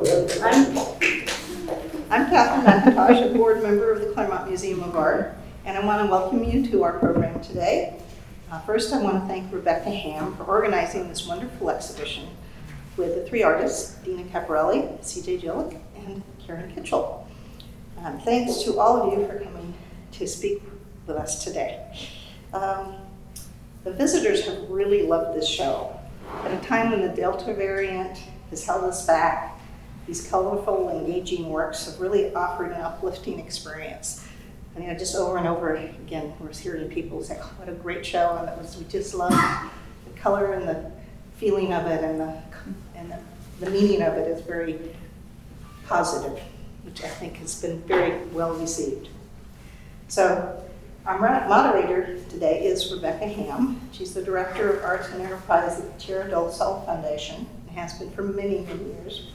I'm Catherine McIntosh, a board member of the Claremont Museum of Art, and I want to welcome you to our program today. First, I want to thank Rebecca Hamm for organizing this wonderful exhibition with the three artists, Dina Capparelli, CJ Jilek, and Kitchell. Thanks to all of you for coming to speak with us today. The visitors have really loved this show. At a time when the Delta variant has held us back, these colorful, engaging works have really offered an uplifting experience. And just over and over again, we're hearing people say, "Oh, what a great show!" And we just love the color and the feeling of it, and the meaning of it is very positive, which I think has been very well received. So our moderator today is Rebecca Hamm. She's the Director of Arts and Enterprise at the Tierra del Sol Foundation, and has been for many, many years.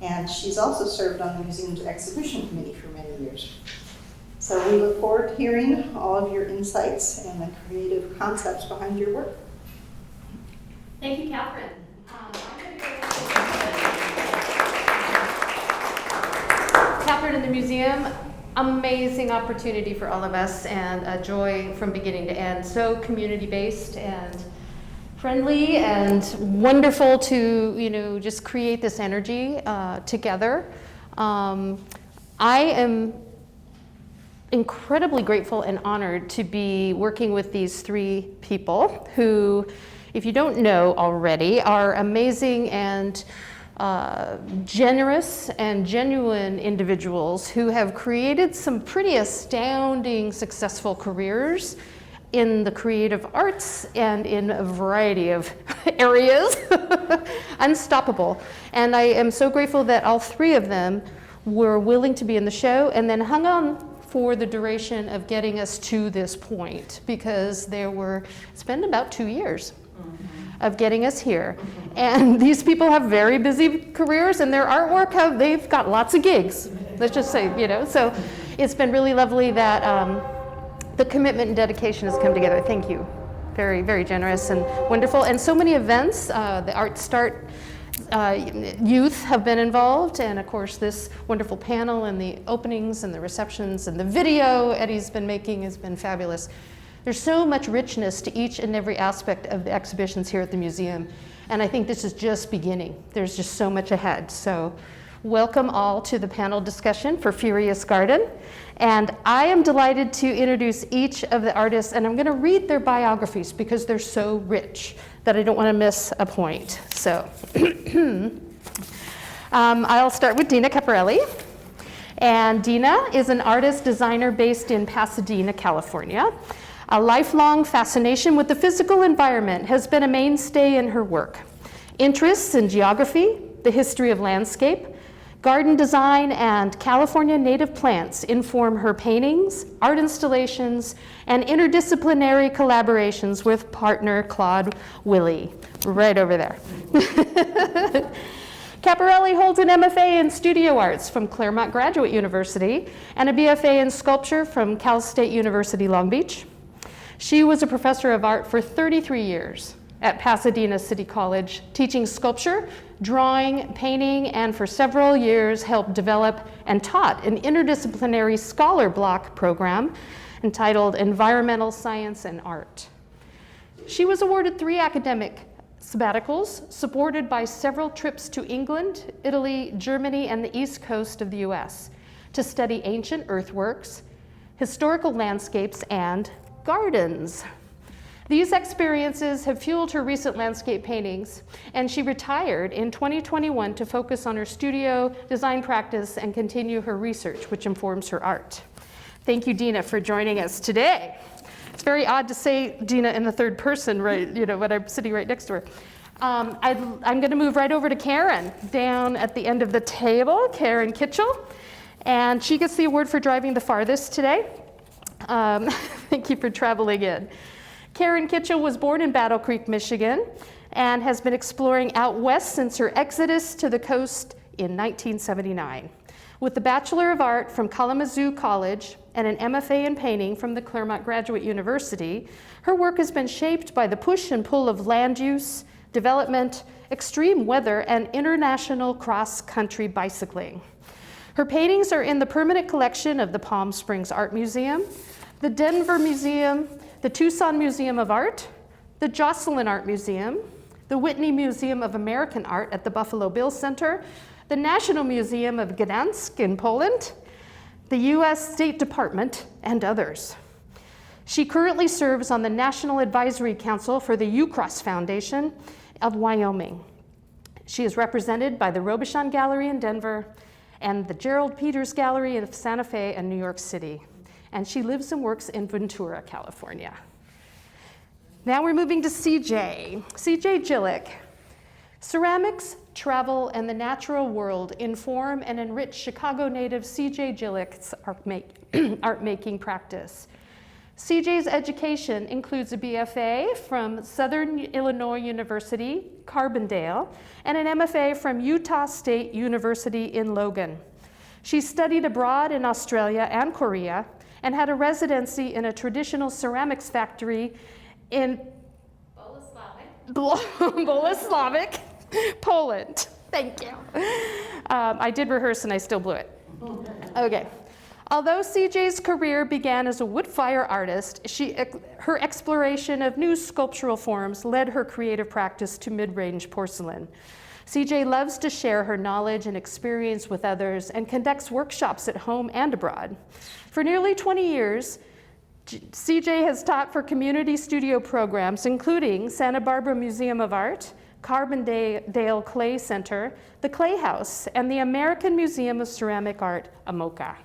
And she's also served on the museum's exhibition committee for many years. So we look forward to hearing all of your insights and the creative concepts behind your work. Thank you, Catherine. Catherine in the museum, amazing opportunity for all of us, and a joy from beginning to end. So community-based and friendly and wonderful to just create this energy together. I am incredibly grateful and honored to be working with these three people who, if you don't know already, are amazing and generous and genuine individuals who have created some pretty astounding successful careers in the creative arts and in a variety of areas. Unstoppable. And I am so grateful that all three of them were willing to be in the show and then hung on for the duration of getting us to this point, because it's been about 2 years of getting us here. And these people have very busy careers, and their artwork, they've got lots of gigs, let's just say, So it's been really lovely that the commitment and dedication has come together. Thank you. Very, very generous and wonderful. And so many events, the Art Start youth have been involved, and of course this wonderful panel and the openings and the receptions and the video Eddie's been making has been fabulous. There's so much richness to each and every aspect of the exhibitions here at the museum, and I think this is just beginning. There's just so much ahead. So welcome all to the panel discussion for Furious Garden. And I am delighted to introduce each of the artists, and I'm going to read their biographies because they're so rich that I don't want to miss a point. So I'll start with Deena Capparelli. And Dina is an artist designer based in Pasadena, California. A lifelong fascination with the physical environment has been a mainstay in her work. Interests in geography, the history of landscape, garden design, and California native plants inform her paintings, art installations, and interdisciplinary collaborations with partner Claude Willie, right over there. Capparelli holds an MFA in Studio Arts from Claremont Graduate University and a BFA in Sculpture from Cal State University, Long Beach. She was a professor of art for 33 years at Pasadena City College, teaching sculpture, drawing, painting, and for several years helped develop and taught an interdisciplinary scholar block program entitled Environmental Science and Art. She was awarded 3 academic sabbaticals, supported by several trips to England, Italy, Germany, and the East Coast of the US to study ancient earthworks, historical landscapes, and gardens. These experiences have fueled her recent landscape paintings, and she retired in 2021 to focus on her studio design practice and continue her research, which informs her art. Thank you, Dina, for joining us today. It's very odd to say Dina in the third person, right? When I'm sitting right next to her. I'm going to move right over to Karen, down at the end of the table, Karen Kitchell, and she gets the award for driving the farthest today. Thank you for traveling in. Karen Kitchell was born in Battle Creek, Michigan, and has been exploring out west since her exodus to the coast in 1979. With a Bachelor of Art from Kalamazoo College and an MFA in painting from the Claremont Graduate University, her work has been shaped by the push and pull of land use, development, extreme weather, and international cross-country bicycling. Her paintings are in the permanent collection of the Palm Springs Art Museum, the Denver Museum, the Tucson Museum of Art, the Jocelyn Art Museum, the Whitney Museum of American Art at the Buffalo Bill Center, the National Museum of Gdansk in Poland, the U.S. State Department, and others. She currently serves on the National Advisory Council for the UCross Foundation of Wyoming. She is represented by the Robichon Gallery in Denver and the Gerald Peters Gallery of Santa Fe and New York City. And she lives and works in Ventura, California. Now we're moving to CJ. CJ Jilek. Ceramics, travel, and the natural world inform and enrich Chicago native CJ Jilek's art-making practice. CJ's education includes a BFA from Southern Illinois University, Carbondale, and an MFA from Utah State University in Logan. She studied abroad in Australia and Korea and had a residency in a traditional ceramics factory in Bolesławiec, Poland. Thank you. I did rehearse and I still blew it. Okay. Although CJ's career began as a wood fire artist, her exploration of new sculptural forms led her creative practice to mid-range porcelain. CJ loves to share her knowledge and experience with others and conducts workshops at home and abroad. For nearly 20 years, CJ has taught for community studio programs, including Santa Barbara Museum of Art, Carbondale Clay Center, the Clay House, and the American Museum of Ceramic Art, AMOCA.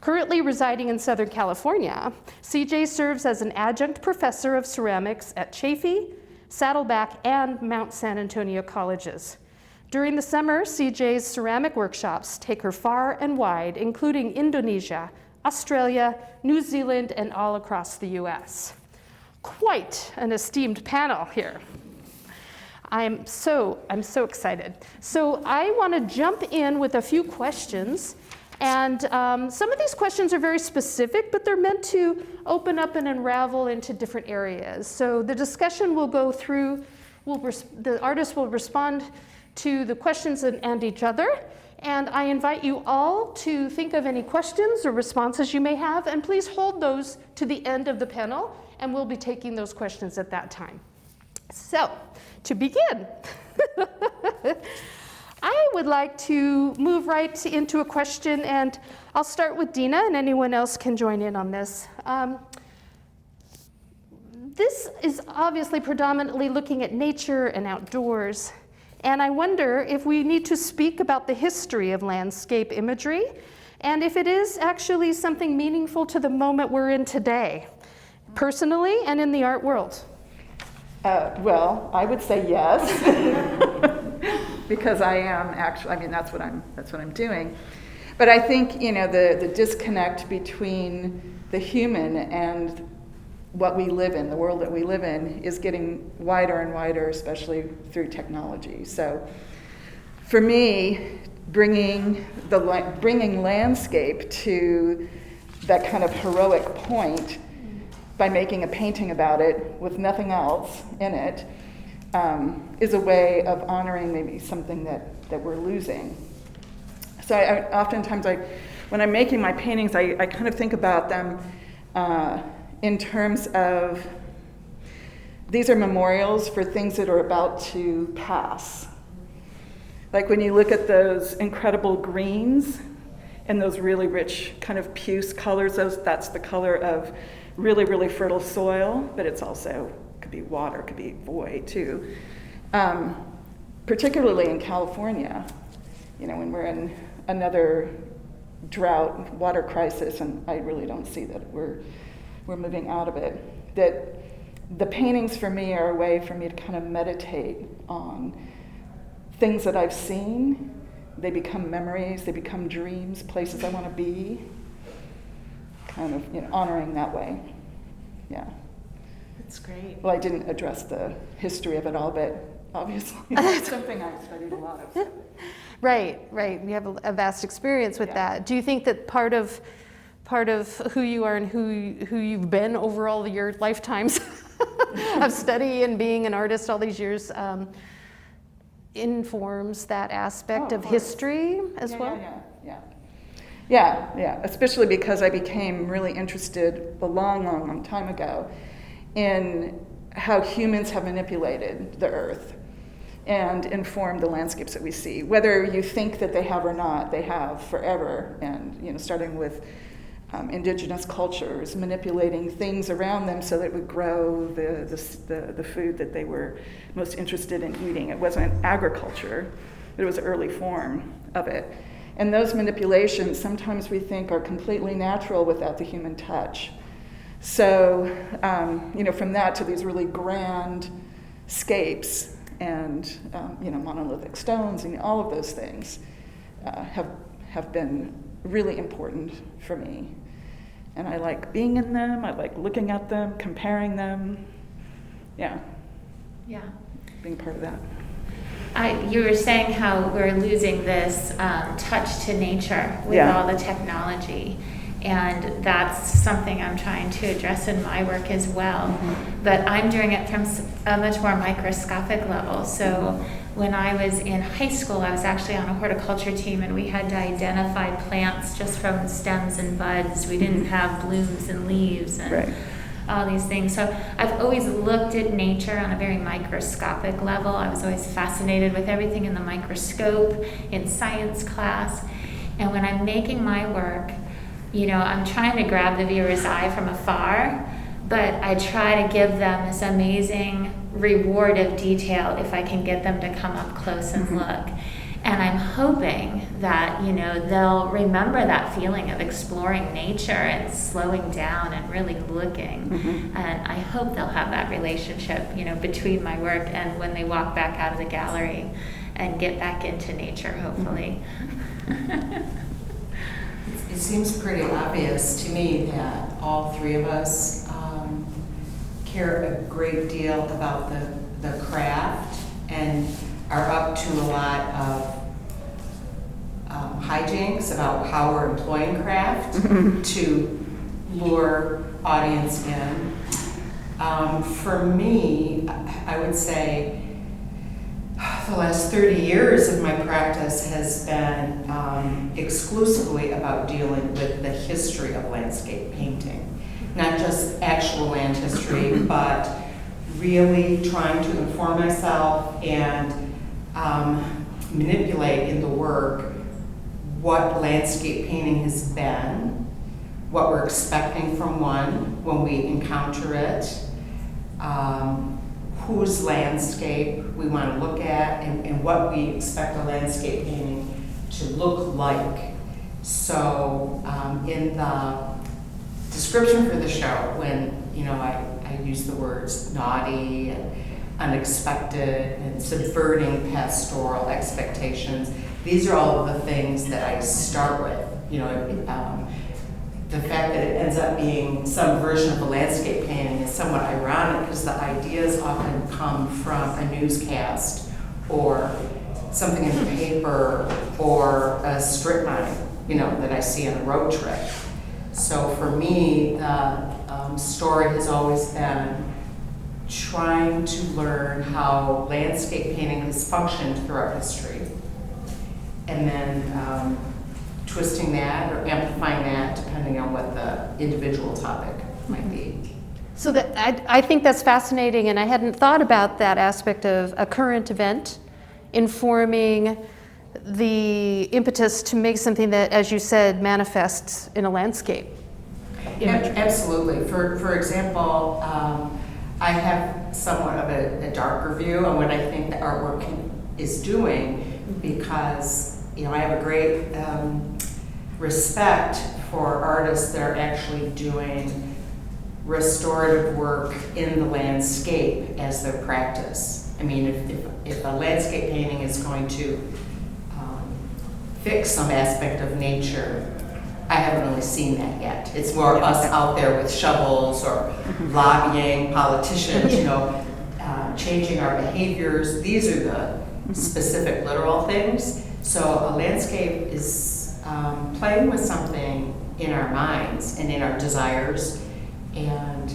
Currently residing in Southern California, CJ serves as an adjunct professor of ceramics at Chaffey, Saddleback, and Mount San Antonio colleges. During the summer, CJ's ceramic workshops take her far and wide, including Indonesia, Australia, New Zealand, and all across the US. Quite an esteemed panel here. I'm so excited. So I want to jump in with a few questions. And some of these questions are very specific, but they're meant to open up and unravel into different areas. So the discussion will go through, the artists will respond to the questions and each other. And I invite you all to think of any questions or responses you may have, and please hold those to the end of the panel, and we'll be taking those questions at that time. So, to begin, I would like to move right into a question, and I'll start with Dina, and anyone else can join in on this. This is obviously predominantly looking at nature and outdoors, and I wonder if we need to speak about the history of landscape imagery, and if it is actually something meaningful to the moment we're in today, personally and in the art world. Well, I would say yes, because I am actually, I mean, that's what I'm doing. But I think, you know, the disconnect between the human and what we live in, the world that we live in, is getting wider and wider, especially through technology. So for me, bringing landscape to that kind of heroic point by making a painting about it with nothing else in it is a way of honoring maybe something that we're losing. So oftentimes when I'm making my paintings, I kind of think about them in terms of, these are memorials for things that are about to pass. Like when you look at those incredible greens and those really rich kind of puce colors, that's the color of really, really fertile soil, but it's also, could be water, could be void too. Particularly in California, you know, when we're in another drought, water crisis, and I really don't see that we're moving out of it, that the paintings for me are a way for me to kind of meditate on things that I've seen. They become memories, they become dreams, places I want to be, kind of, you know, honoring that way. Yeah. That's great. Well, I didn't address the history of it all, but obviously it's something I've studied a lot of. So. Right. We have a vast experience with that. Do you think that part of who you are and who you've been over all your lifetimes of study and being an artist all these years informs that aspect of history as well? Yeah, especially because I became really interested a long time ago in how humans have manipulated the earth and informed the landscapes that we see. Whether you think that they have or not, they have forever. And starting with indigenous cultures manipulating things around them so that it would grow the food that they were most interested in eating. It wasn't agriculture, but it was an early form of it. And those manipulations sometimes we think are completely natural without the human touch. So, from that to these really grand scapes and, monolithic stones and all of those things have been really important for me. And I like being in them, I like looking at them, comparing them. Yeah. Being part of that. You were saying how we're losing this touch to nature with all the technology, and that's something I'm trying to address in my work as well. Mm-hmm. But I'm doing it from a much more microscopic level. So when I was in high school, I was actually on a horticulture team, and we had to identify plants just from stems and buds. We didn't have blooms and leaves and all these things. So I've always looked at nature on a very microscopic level. I was always fascinated with everything in the microscope in science class. And when I'm making my work, I'm trying to grab the viewer's eye from afar, but I try to give them this amazing reward of detail if I can get them to come up close and look. And I'm hoping that, they'll remember that feeling of exploring nature and slowing down and really looking. Mm-hmm. And I hope they'll have that relationship, between my work and when they walk back out of the gallery and get back into nature, hopefully. It seems pretty obvious to me that all three of us care a great deal about the craft and are up to a lot of hijinks about how we're employing craft to lure audience in. For me, I would say the last 30 years of my practice has been exclusively about dealing with the history of landscape painting. Not just actual land history, but really trying to inform myself and manipulate in the work what landscape painting has been, what we're expecting from one when we encounter it, whose landscape we want to look at, and what we expect a landscape painting to look like. So in the description for the show, when I use the words naughty and unexpected and subverting pastoral expectations, these are all of the things that I start with. The fact that it ends up being some version of a landscape painting is somewhat ironic because the ideas often come from a newscast or something in the paper or a strip mine, that I see on a road trip. So for me, the story has always been trying to learn how landscape painting has functioned throughout history, and then twisting that or amplifying that depending on what the individual topic might be. So I think that's fascinating, and I hadn't thought about that aspect of a current event informing the impetus to make something that, as you said, manifests in a landscape. Absolutely. For example, I have somewhat of a darker view on what I think the artwork is doing because I have a great respect for artists that are actually doing restorative work in the landscape as their practice. I mean, if a landscape painting is going to fix some aspect of nature, I haven't really seen that yet. It's more us out there with shovels or lobbying politicians, changing our behaviors. These are the specific literal things. So a landscape is playing with something in our minds and in our desires and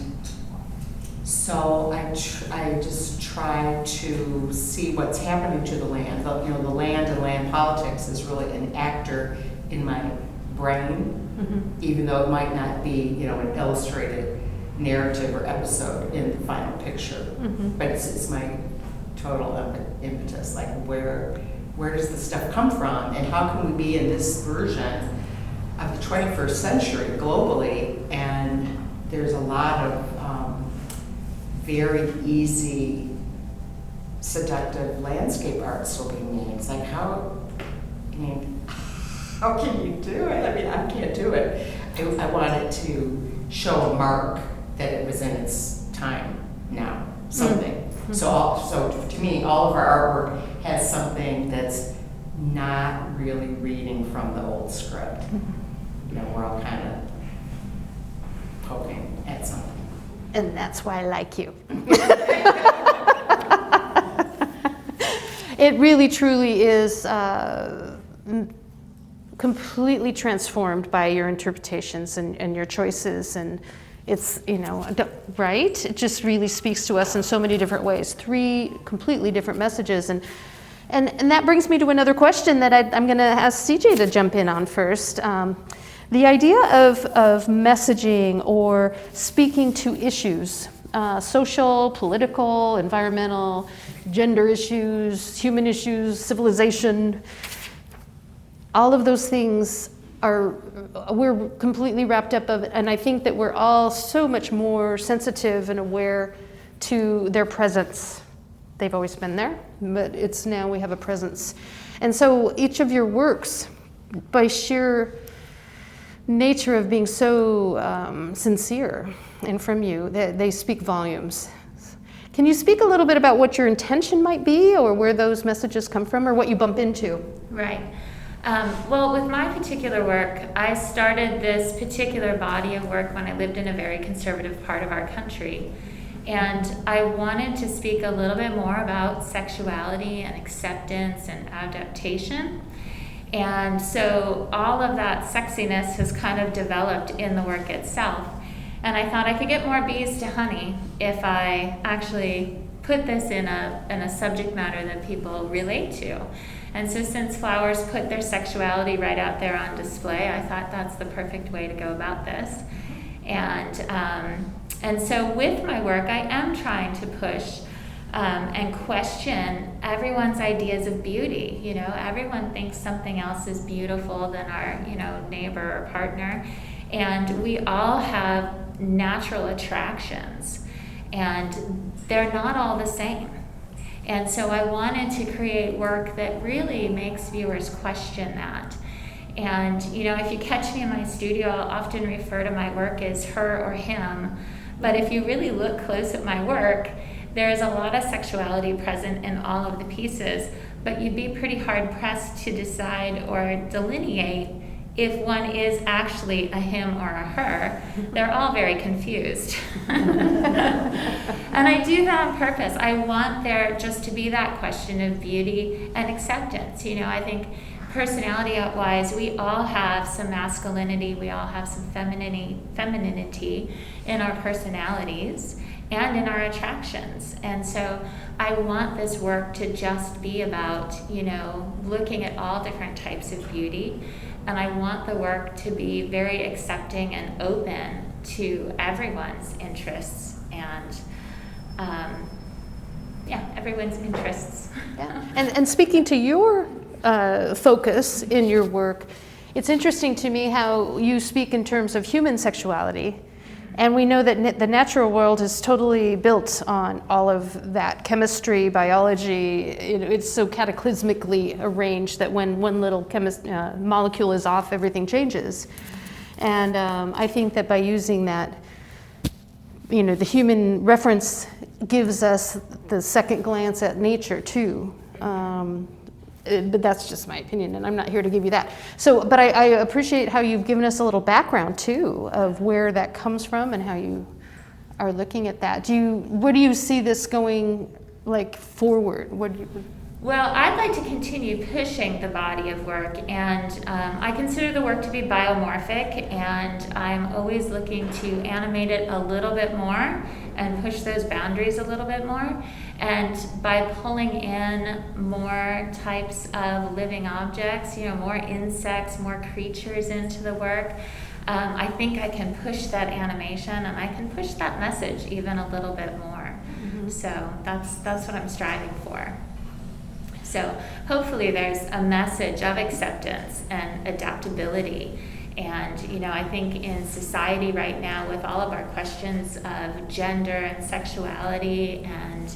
So I just try to see what's happening to the land. You know, the land and land politics is really an actor in my brain, even though it might not be, you know, an illustrated narrative or episode in the final picture. But it's my total impetus, like where does this stuff come from, and how can we be in this version of the 21st century globally? And there's a lot of very easy, seductive landscape art still being made. It's like, how can you do it? I mean, I can't do it. I wanted to show a mark that it was in its time now, something. So to me, all of our artwork has something that's not really reading from the old script. You know, we're all kind of poking at something. And that's why I like you. It really, truly is completely transformed by your interpretations and your choices, and it's, you know, right? It just really speaks to us in so many different ways. 3 completely different messages, and that brings me to another question that I'm going to ask CJ to jump in on first. The idea of messaging or speaking to issues, social, political, environmental, gender issues, human issues, civilization, all of those things we're completely wrapped up of it, and I think that we're all so much more sensitive and aware to their presence. They've always been there, but it's now we have a presence. And so each of your works, by sheer nature of being so sincere and from you, they speak volumes. Can you speak a little bit about what your intention might be, or where those messages come from, or what you bump into? Right. Well, with my particular work, I started this particular body of work when I lived in a very conservative part of our country. And I wanted to speak a little bit more about sexuality and acceptance and adaptation. And so all of that sexiness has kind of developed in the work itself. And I thought I could get more bees to honey if I actually put this in a subject matter that people relate to. And so since flowers put their sexuality right out there on display, I thought that's the perfect way to go about this. And so with my work, I am trying to push and question everyone's ideas of beauty. You know, everyone thinks something else is beautiful than our, you know, neighbor or partner. And we all have natural attractions, and they're not all the same. And so I wanted to create work that really makes viewers question that. And, you know, if you catch me in my studio, I'll often refer to my work as her or him. But if you really look close at my work, there's a lot of sexuality present in all of the pieces, but you'd be pretty hard pressed to decide or delineate if one is actually a him or a her. They're all very confused. And I do that on purpose. I want there just to be that question of beauty and acceptance. You know, I think personality-wise, we all have some masculinity, we all have some femininity in our personalities and in our attractions. And so I want this work to just be about, you know, looking at all different types of beauty. And I want the work to be very accepting and open to everyone's interests and, everyone's interests. Yeah. And speaking to your focus in your work, it's interesting to me how you speak in terms of human sexuality. And we know that the natural world is totally built on all of that chemistry, biology. It's so cataclysmically arranged that when one little molecule is off, everything changes. And I think that by using that, you know, the human reference gives us the second glance at nature too. But that's just my opinion, and I'm not here to give you that. So, but I appreciate how you've given us a little background too of where that comes from and how you are looking at that. Where do you see this going, like, forward? Well, I'd like to continue pushing the body of work, and I consider the work to be biomorphic, and I'm always looking to animate it a little bit more and push those boundaries a little bit more. And by pulling in more types of living objects, more insects, more creatures into the work, I think I can push that animation and I can push that message even a little bit more. Mm-hmm. So that's what I'm striving for. So hopefully there's a message of acceptance and adaptability. And, I think in society right now, with all of our questions of gender and sexuality and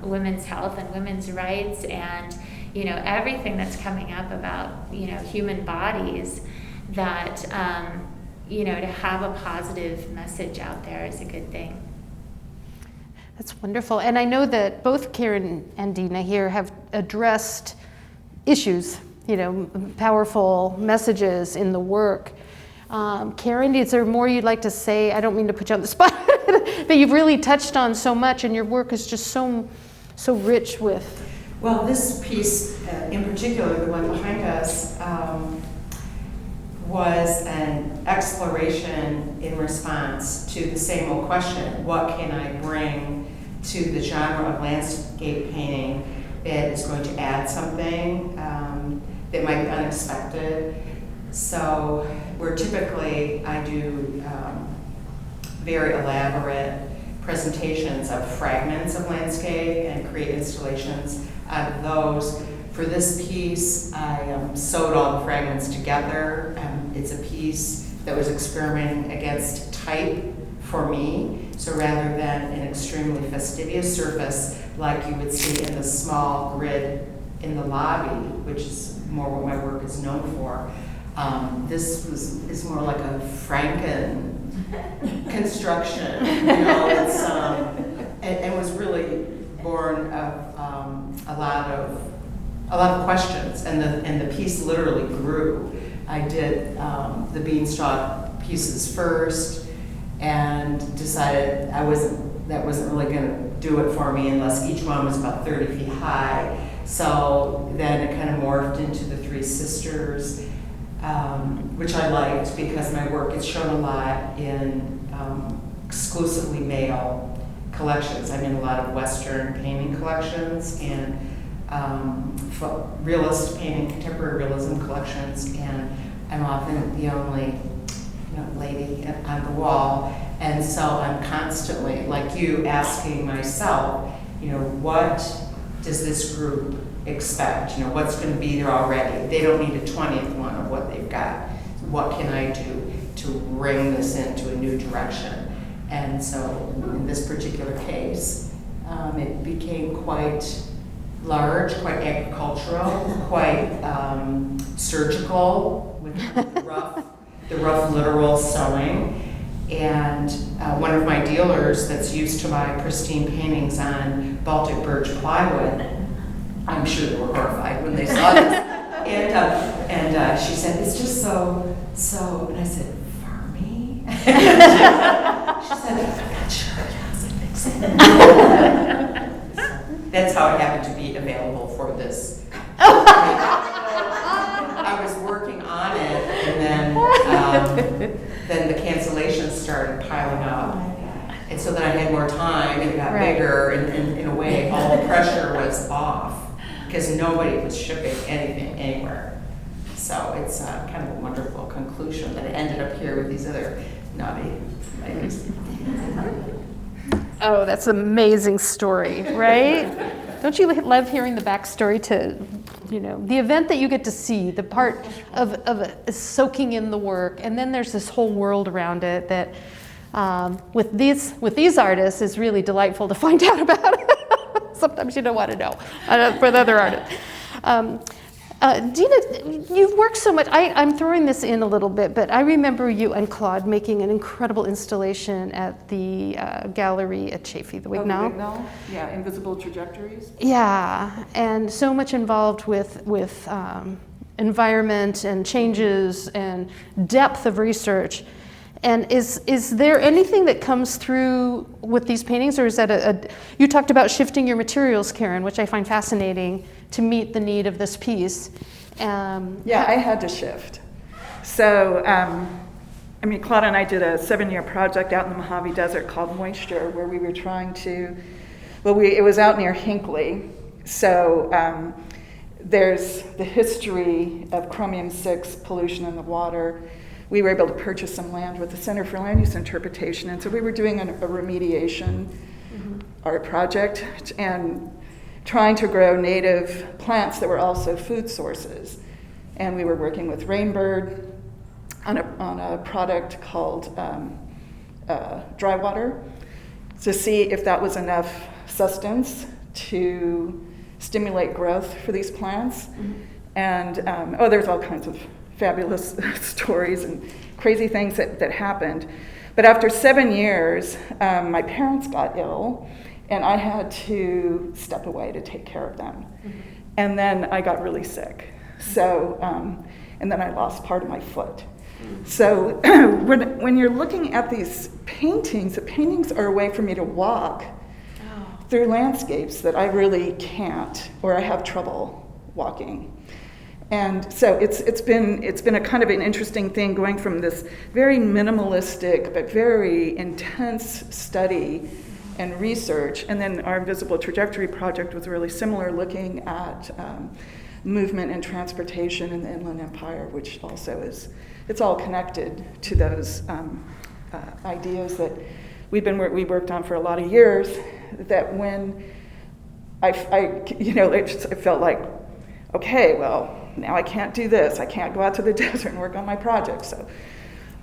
women's health and women's rights and, everything that's coming up about, human bodies, that, to have a positive message out there is a good thing. That's wonderful. And I know that both Karen and Dina here have addressed issues, powerful messages in the work. Karen, is there more you'd like to say? I don't mean to put you on the spot, but you've really touched on so much, and your work is just so rich with. Well, this piece in particular, the one behind us, was an exploration in response to the same old question: what can I bring to the genre of landscape painting that is going to add something that might be unexpected? So where typically I do very elaborate presentations of fragments of landscape and create installations out of those. For this piece, I sewed all the fragments together. It's a piece that was experimenting against type for me. So rather than an extremely fastidious surface like you would see in the small grid in the lobby, which is more what my work is known for, this is more like a Franken construction. It's and was really born of a lot of questions, and the piece literally grew. I did the beanstalk pieces first, and decided that wasn't really going to do it for me unless each one was about 30 feet high. So then it kind of morphed into the Three Sisters, which I liked because my work is shown a lot in exclusively male collections. I'm in a lot of Western painting collections and realist painting, contemporary realism collections, and I'm often the only lady on the wall. And so I'm constantly, like you, asking myself, what does this group expect? What's going to be there already? They don't need a 20th one of what they've got. What can I do to bring this into a new direction? And so in this particular case, it became quite large, quite agricultural, quite surgical, with the rough literal sewing. And one of my dealers that's used to my pristine paintings on Baltic birch plywood, I'm sure they were horrified when they saw this. And she said, "It's just so," and I said, "For me?" She said, "I'm not sure, yes, I think so." That's how it happened to be available for this. I was working on it, and then the cancellations started piling up. And so then I had more time, and it got bigger, and in a way, all the pressure was off, because nobody was shipping anything anywhere. So it's kind of a wonderful conclusion that it ended up here with these other naughty ladies. Oh, that's an amazing story, right? Don't you love hearing the backstory to, the event that you get to see, the part of soaking in the work, and then there's this whole world around it that with these artists is really delightful to find out about. Sometimes you don't want to know for the other artists. Dina, you've worked so much. I'm throwing this in a little bit, but I remember you and Claude making an incredible installation at the gallery at Chaffee, the Wignall. Wignall? Yeah, Invisible Trajectories. Yeah, and so much involved with environment and changes and depth of research. And is there anything that comes through with these paintings, or is that you talked about shifting your materials, Karen, which I find fascinating to meet the need of this piece. Yeah, I had to shift. So, Claude and I did a 7-year project out in the Mojave Desert called Moisture, where we were trying to, it was out near Hinckley. So there's the history of chromium-6 pollution in the water. We were able to purchase some land with the Center for Land Use Interpretation, and so we were doing a remediation art project and trying to grow native plants that were also food sources. And we were working with Rainbird on a product called dry water to see if that was enough sustenance to stimulate growth for these plants. And there's all kinds of fabulous stories and crazy things that happened. But after 7 years, my parents got ill, and I had to step away to take care of them. And then I got really sick. So, and then I lost part of my foot. So when you're looking at these paintings, the paintings are a way for me to walk through landscapes that I really can't, or I have trouble walking. And so it's been a kind of an interesting thing going from this very minimalistic but very intense study and research, and then our Invisible Trajectory project was really similar, looking at movement and transportation in the Inland Empire, which also it's all connected to those ideas that we worked on for a lot of years. That when I felt like, okay, well, now I can't do this. I can't go out to the desert and work on my project, so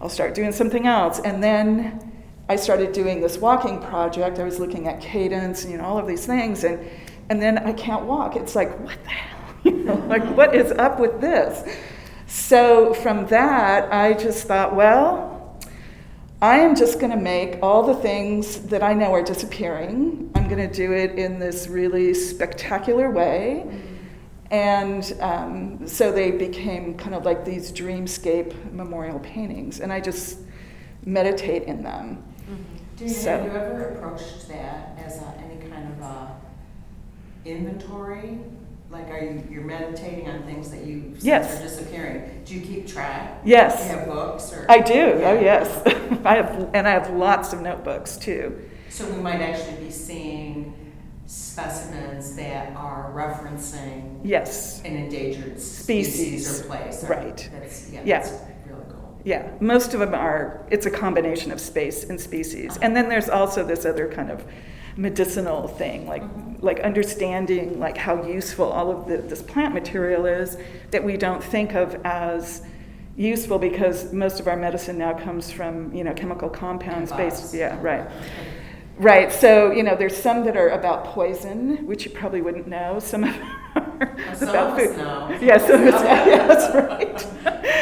I'll start doing something else. And then I started doing this walking project. I was looking at cadence and all of these things, and then I can't walk. It's like, what the hell? Like, what is up with this? So from that, I just thought, well, I am just going to make all the things that I know are disappearing. I'm going to do it in this really spectacular way. And so they became kind of like these dreamscape memorial paintings, and I just meditate in them. Dina, have you ever approached that as any kind of inventory? Like, you're meditating on things that you sense are disappearing? Do you keep track? Yes. Do you have books? Or? I do. Yeah. Oh, yes. I have lots of notebooks too. So we might actually be seeing specimens that are referencing an endangered species or place. Right. That's really cool. Yeah, most of them are, it's a combination of space and species. And then there's also this other kind of medicinal thing, like understanding like how useful all of this plant material is that we don't think of as useful, because most of our medicine now comes from, chemical compounds based. Yeah, right. Right, so, there's some that are about poison, which you probably wouldn't know. Some of them are about food. Yeah, some of us, yeah, that's right.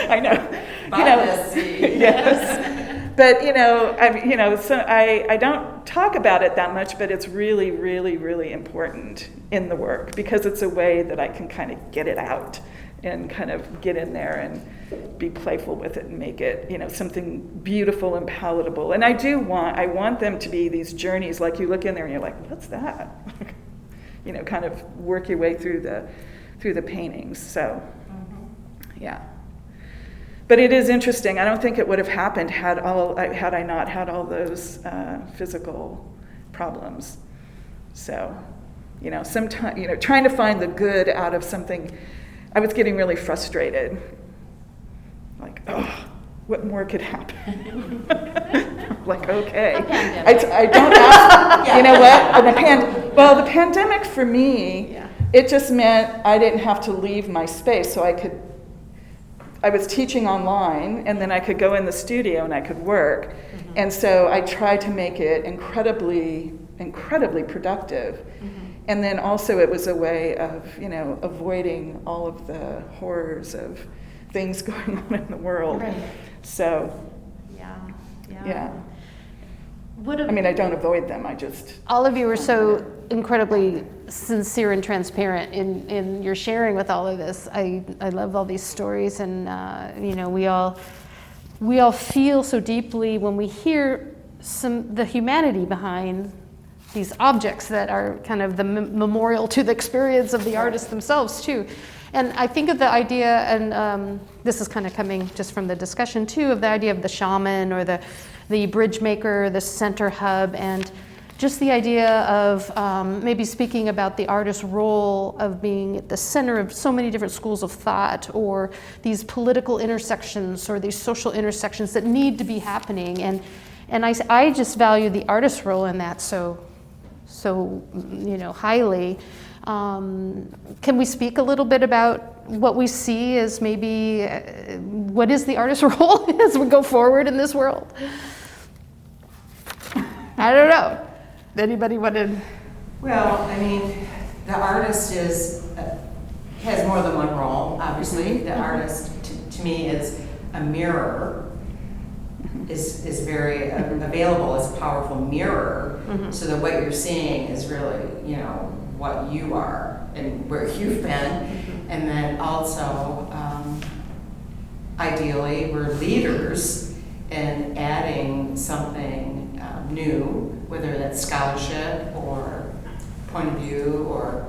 I know. Yes. But, so I don't talk about it that much, but it's really, really, really important in the work, because it's a way that I can kind of get it out and kind of get in there and be playful with it and make it, something beautiful and palatable. And I want them to be these journeys, like you look in there and you're like, what's that? Kind of work your way through the paintings. So, yeah. But it is interesting. I don't think it would have happened had I not had all those physical problems. So, sometimes, trying to find the good out of something. I was getting really frustrated. Like, what more could happen? Like, okay. I don't ask, you know what? The pandemic for me, it just meant I didn't have to leave my space, so I was teaching online, and then I could go in the studio and I could work. And so I tried to make it incredibly, incredibly productive. And then also it was a way of, avoiding all of the horrors of things going on in the world. Right. So, yeah. I don't avoid them, I just... All of you are so incredibly sincere and transparent in your sharing with all of this. I love all these stories, and, we all we all feel so deeply when we hear the humanity behind these objects that are kind of the memorial to the experience of the artists themselves too. And I think of the idea, and this is kind of coming just from the discussion too, of the idea of the shaman or the bridge maker, the center hub, and just the idea of maybe speaking about the artist's role of being at the center of so many different schools of thought, or these political intersections or these social intersections that need to be happening. And I just value the artist's role in that so highly. Can we speak a little bit about what we see as maybe what is the artist's role as we go forward in this world? I don't know. Anybody want to? Well, I mean, the artist has more than one role. Obviously, the artist to me is a mirror. Is very available as a powerful mirror, so that what you're seeing is really, what you are and where you've been. And then also, ideally, we're leaders in adding something new, whether that's scholarship or point of view or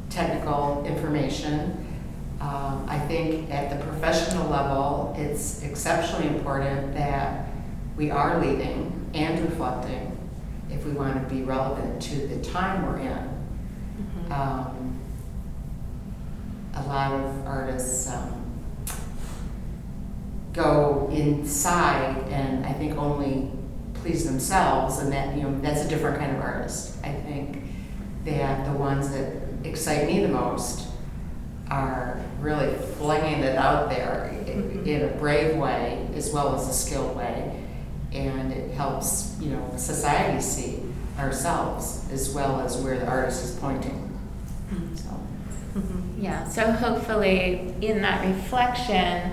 technical information. I think at the professional level, it's exceptionally important that we are leading and reflecting if we want to be relevant to the time we're in. A lot of artists go inside and I think only please themselves, and that that's a different kind of artist. I think that the ones that excite me the most are really flinging it out there in a brave way as well as a skilled way, and it helps society see ourselves as well as where the artist is pointing. Yeah, so hopefully in that reflection,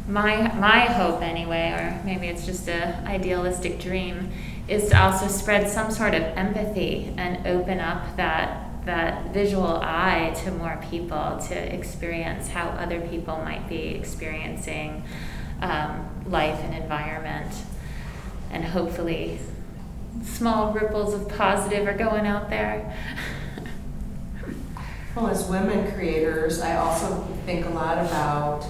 my hope anyway, or maybe it's just an idealistic dream, is to also spread some sort of empathy and open up that visual eye to more people to experience how other people might be experiencing life and environment. And hopefully small ripples of positive are going out there. Well, as women creators, I also think a lot about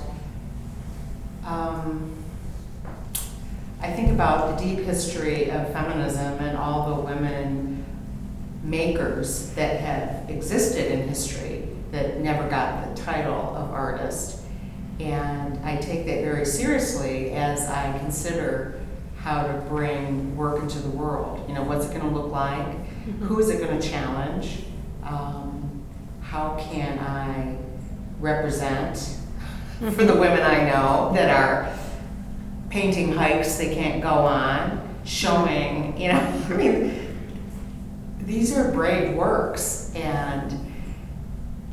the deep history of feminism and all the women makers that have existed in history that never got the title of artist. And I take that very seriously as I consider how to bring work into the world. What's it going to look like? Who is it going to challenge? How can I represent for the women I know that are painting hikes they can't go on, showing, these are brave works, and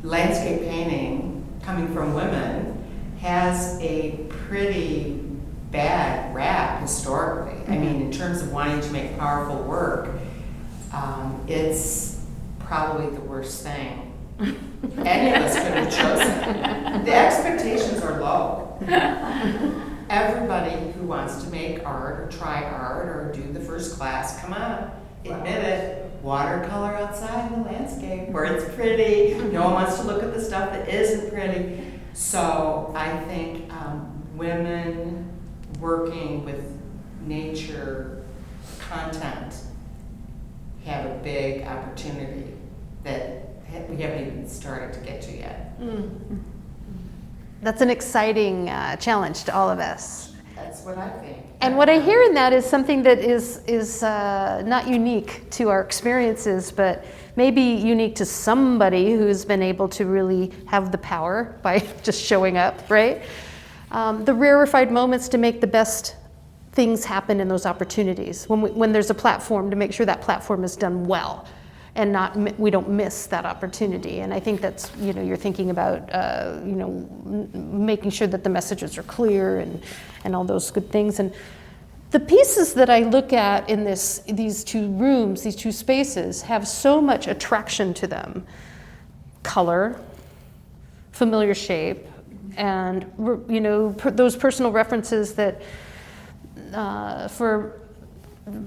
landscape painting coming from women has a pretty bad rap historically. I mean, in terms of wanting to make powerful work, it's probably the worst thing any of us could have chosen. The expectations are low. Everybody who wants to make art or try art or do the first class, come on, admit it. Watercolor outside in the landscape where it's pretty. No one wants to look at the stuff that isn't pretty. So I think women working with nature content have a big opportunity that we haven't even started to get to yet. That's an exciting challenge to all of us. That's what I think. And what I hear in that is something that is not unique to our experiences, but maybe unique to somebody who's been able to really have the power by just showing up, right? The rarefied moments to make the best things happen in those opportunities. When there's a platform, to make sure that platform is done well, and we don't miss that opportunity. And I think that's, you're thinking about, making sure that the messages are clear and all those good things. And the pieces that I look at in these two rooms, these two spaces, have so much attraction to them. Color, familiar shape, and those personal references that for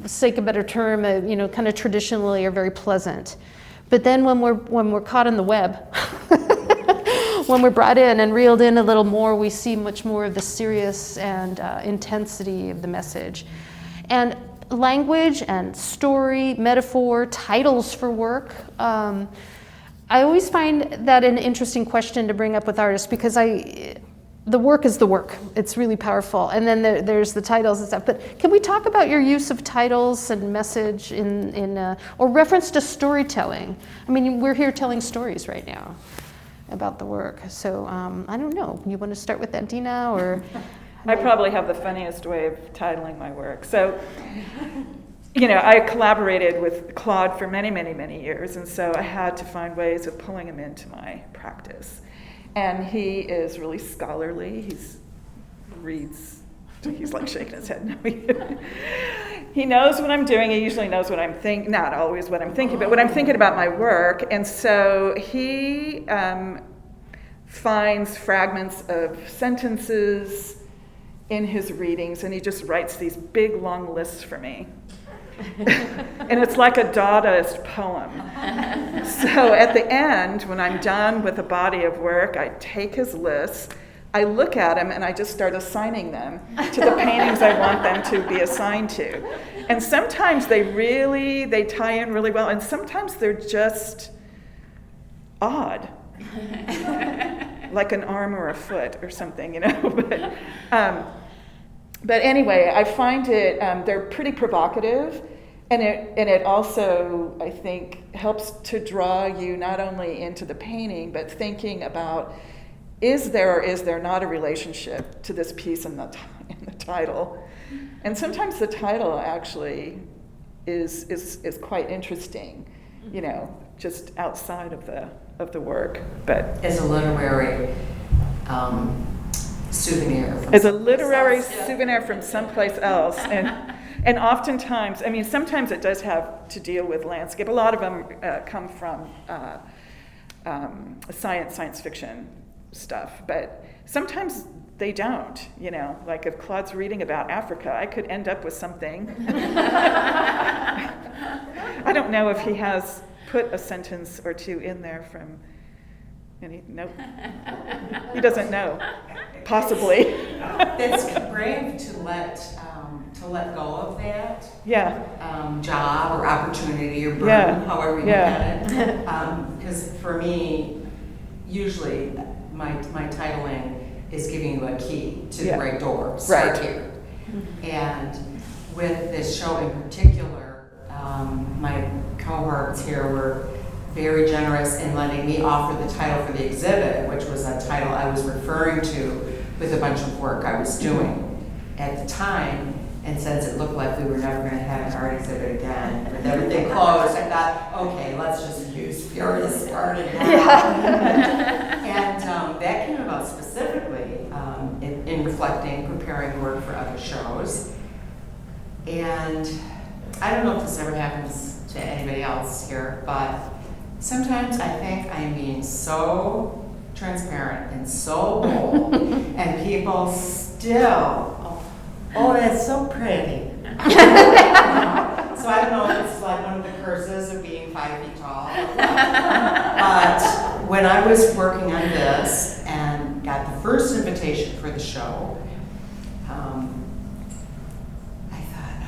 sake of a better term, kind of traditionally are very pleasant. But then when we're caught in the web, when we're brought in and reeled in a little more, we see much more of the serious and intensity of the message. And language and story, metaphor, titles for work. I always find that an interesting question to bring up with artists, because the work is the work. It's really powerful. And then there's the titles and stuff. But can we talk about your use of titles and message or reference to storytelling? I mean, we're here telling stories right now about the work. So I don't know. You want to start with that, Dina, or? I probably have the funniest way of titling my work. So, I collaborated with Claude for many, many, many years, and so I had to find ways of pulling him into my practice. And he is really scholarly. He's like shaking his head. No, he knows what I'm doing. He usually knows what I'm thinking, not always what I'm thinking, but what I'm thinking about my work. And so he finds fragments of sentences in his readings, and he just writes these big, long lists for me. And it's like a Dadaist poem. So at the end, when I'm done with a body of work, I take his list, I look at them, and I just start assigning them to the paintings I want them to be assigned to. And sometimes they tie in really well, and sometimes they're just odd. Like an arm or a foot or something, But anyway, I find it, they're pretty provocative, and it also, I think, helps to draw you not only into the painting, but thinking about, is there or is there not a relationship to this piece in the title? And sometimes the title actually is quite interesting, just outside of the work. But as a literary souvenir. Souvenir from someplace else. And oftentimes, sometimes it does have to deal with landscape. A lot of them come from science fiction stuff, but sometimes they don't, like if Claude's reading about Africa, I could end up with something. I don't know if he has put a sentence or two in there from, nope. He doesn't know, possibly. It's brave to let go of that job or opportunity or burden, however you look at it. Because for me, usually my titling is giving you a key to the right door. Start here. And with this show in particular, my cohorts here were very generous in letting me offer the title for the exhibit, which was a title I was referring to with a bunch of work I was doing at the time. And since it looked like we were never going to have an art exhibit again, with everything closed, I thought, okay, let's just use Furious Started now. And that came about specifically in reflecting, preparing work for other shows. And I don't know if this ever happens to anybody else here, but sometimes I think I'm being so transparent and so bold, and people still, oh, that's so pretty. So I don't know if it's like one of the curses of being 5 feet tall. But when I was working on this and got the first invitation for the show, I thought,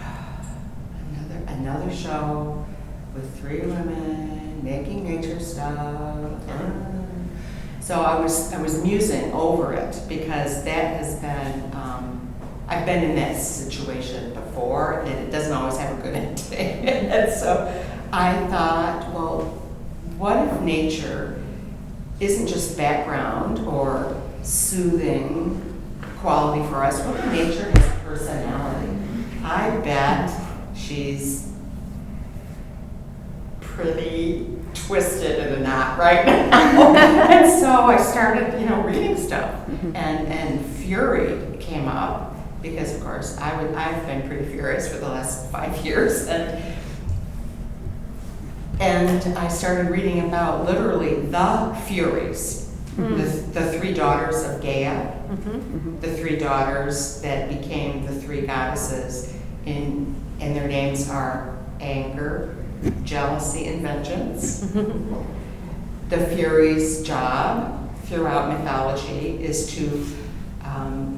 another show with 3 women making nature stuff. So I was musing over it, because that has been, I've been in that situation before, and it doesn't always have a good ending. And so I thought, well, what if nature isn't just background or soothing quality for us? What if nature has personality? I bet she's pretty twisted in a knot right now. And so I started, reading stuff, and fury came up, because of course I've been pretty furious for the last 5 years, and I started reading about literally the Furies, The three daughters of Gaia, Mm-hmm. the three daughters that became the three goddesses, and their names are anger, jealousy, and vengeance. The Fury's job throughout mythology is to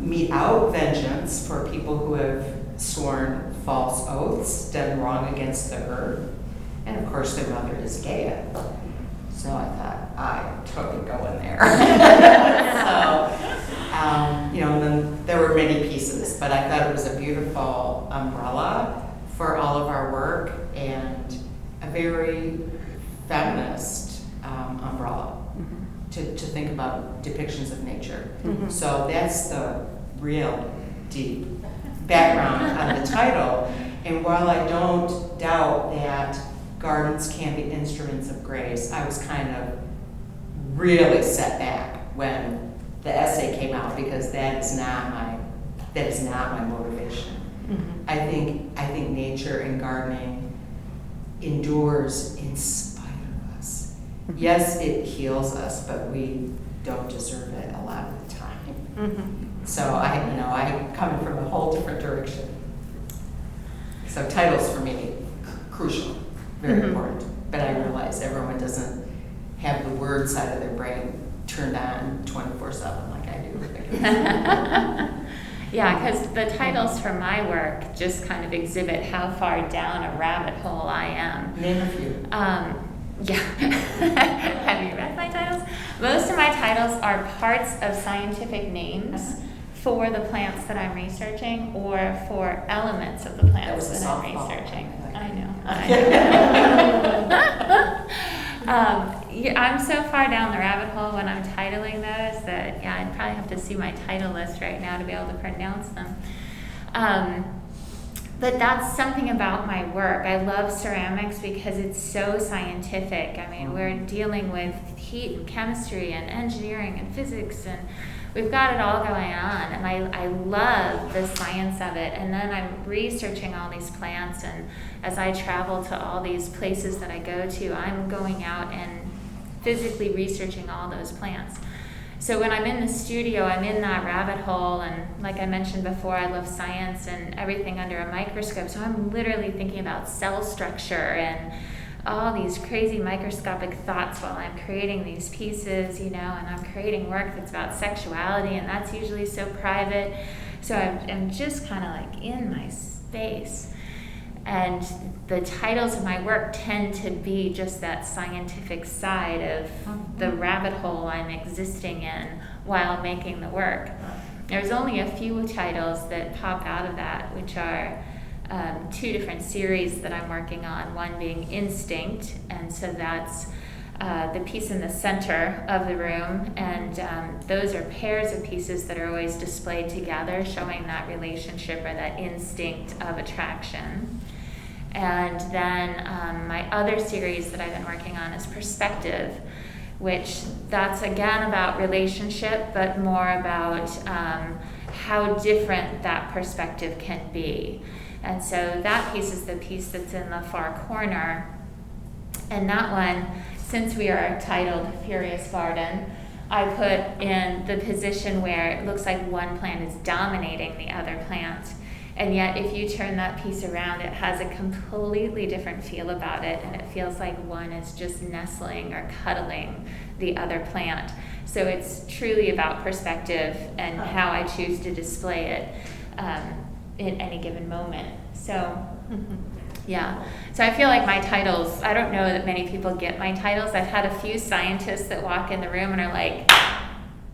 mete out vengeance for people who have sworn false oaths, done wrong against the earth, and of course their mother is Gaia. So I thought, I totally go in there. And then there were many pieces, but I thought it was a beautiful umbrella for all of our work and a very feminist umbrella to think about depictions of nature. So that's the real deep background on the title. And while I don't doubt that gardens can be instruments of grace, I was kind of really set back when the essay came out, because that is not my motivation. I think nature and gardening endures in spite of us. Yes, it heals us, but we don't deserve it a lot of the time. So I come from a whole different direction. So titles for me, crucial, very important. But I realize everyone doesn't have the word side of their brain turned on 24/7 like I do. Yeah, because the titles for my work just kind of exhibit how far down a rabbit hole I am. Name a few. Yeah. Have you read my titles? Most of my titles are parts of scientific names for the plants that I'm researching, or for elements of the plants that I'm researching. I know. I'm so far down the rabbit hole when I'm titling those that, I'd probably have to see my title list right now to be able to pronounce them. But that's something about my work. I love ceramics because it's so scientific. I mean, we're dealing with heat and chemistry and engineering and physics, and we've got it all going on. And I love the science of it. And then I'm researching all these plants, and as I travel to all these places that I go to, I'm going out and physically researching all those plants. So when I'm in the studio, I'm in that rabbit hole, and like I mentioned before, I love science and everything under a microscope. So I'm literally thinking about cell structure and all these crazy microscopic thoughts while I'm creating these pieces, and I'm creating work that's about sexuality, and that's usually so private. So I'm just kind of like in my space. And the titles of my work tend to be just that scientific side of the rabbit hole I'm existing in while making the work. There's only a few titles that pop out of that, which are two different series that I'm working on, one being Instinct, and so that's the piece in the center of the room, and those are pairs of pieces that are always displayed together, showing that relationship or that instinct of attraction. And then my other series that I've been working on is Perspective, which that's again about relationship, but more about how different that perspective can be. And so that piece is the piece that's in the far corner. And that one, since we are titled Furious Garden, I put in the position where it looks like one plant is dominating the other plant. And yet, if you turn that piece around, it has a completely different feel about it, and it feels like one is just nestling or cuddling the other plant. So it's truly about perspective and how I choose to display it in any given moment. So, yeah. So I feel like my titles, I don't know that many people get my titles. I've had a few scientists that walk in the room and are like,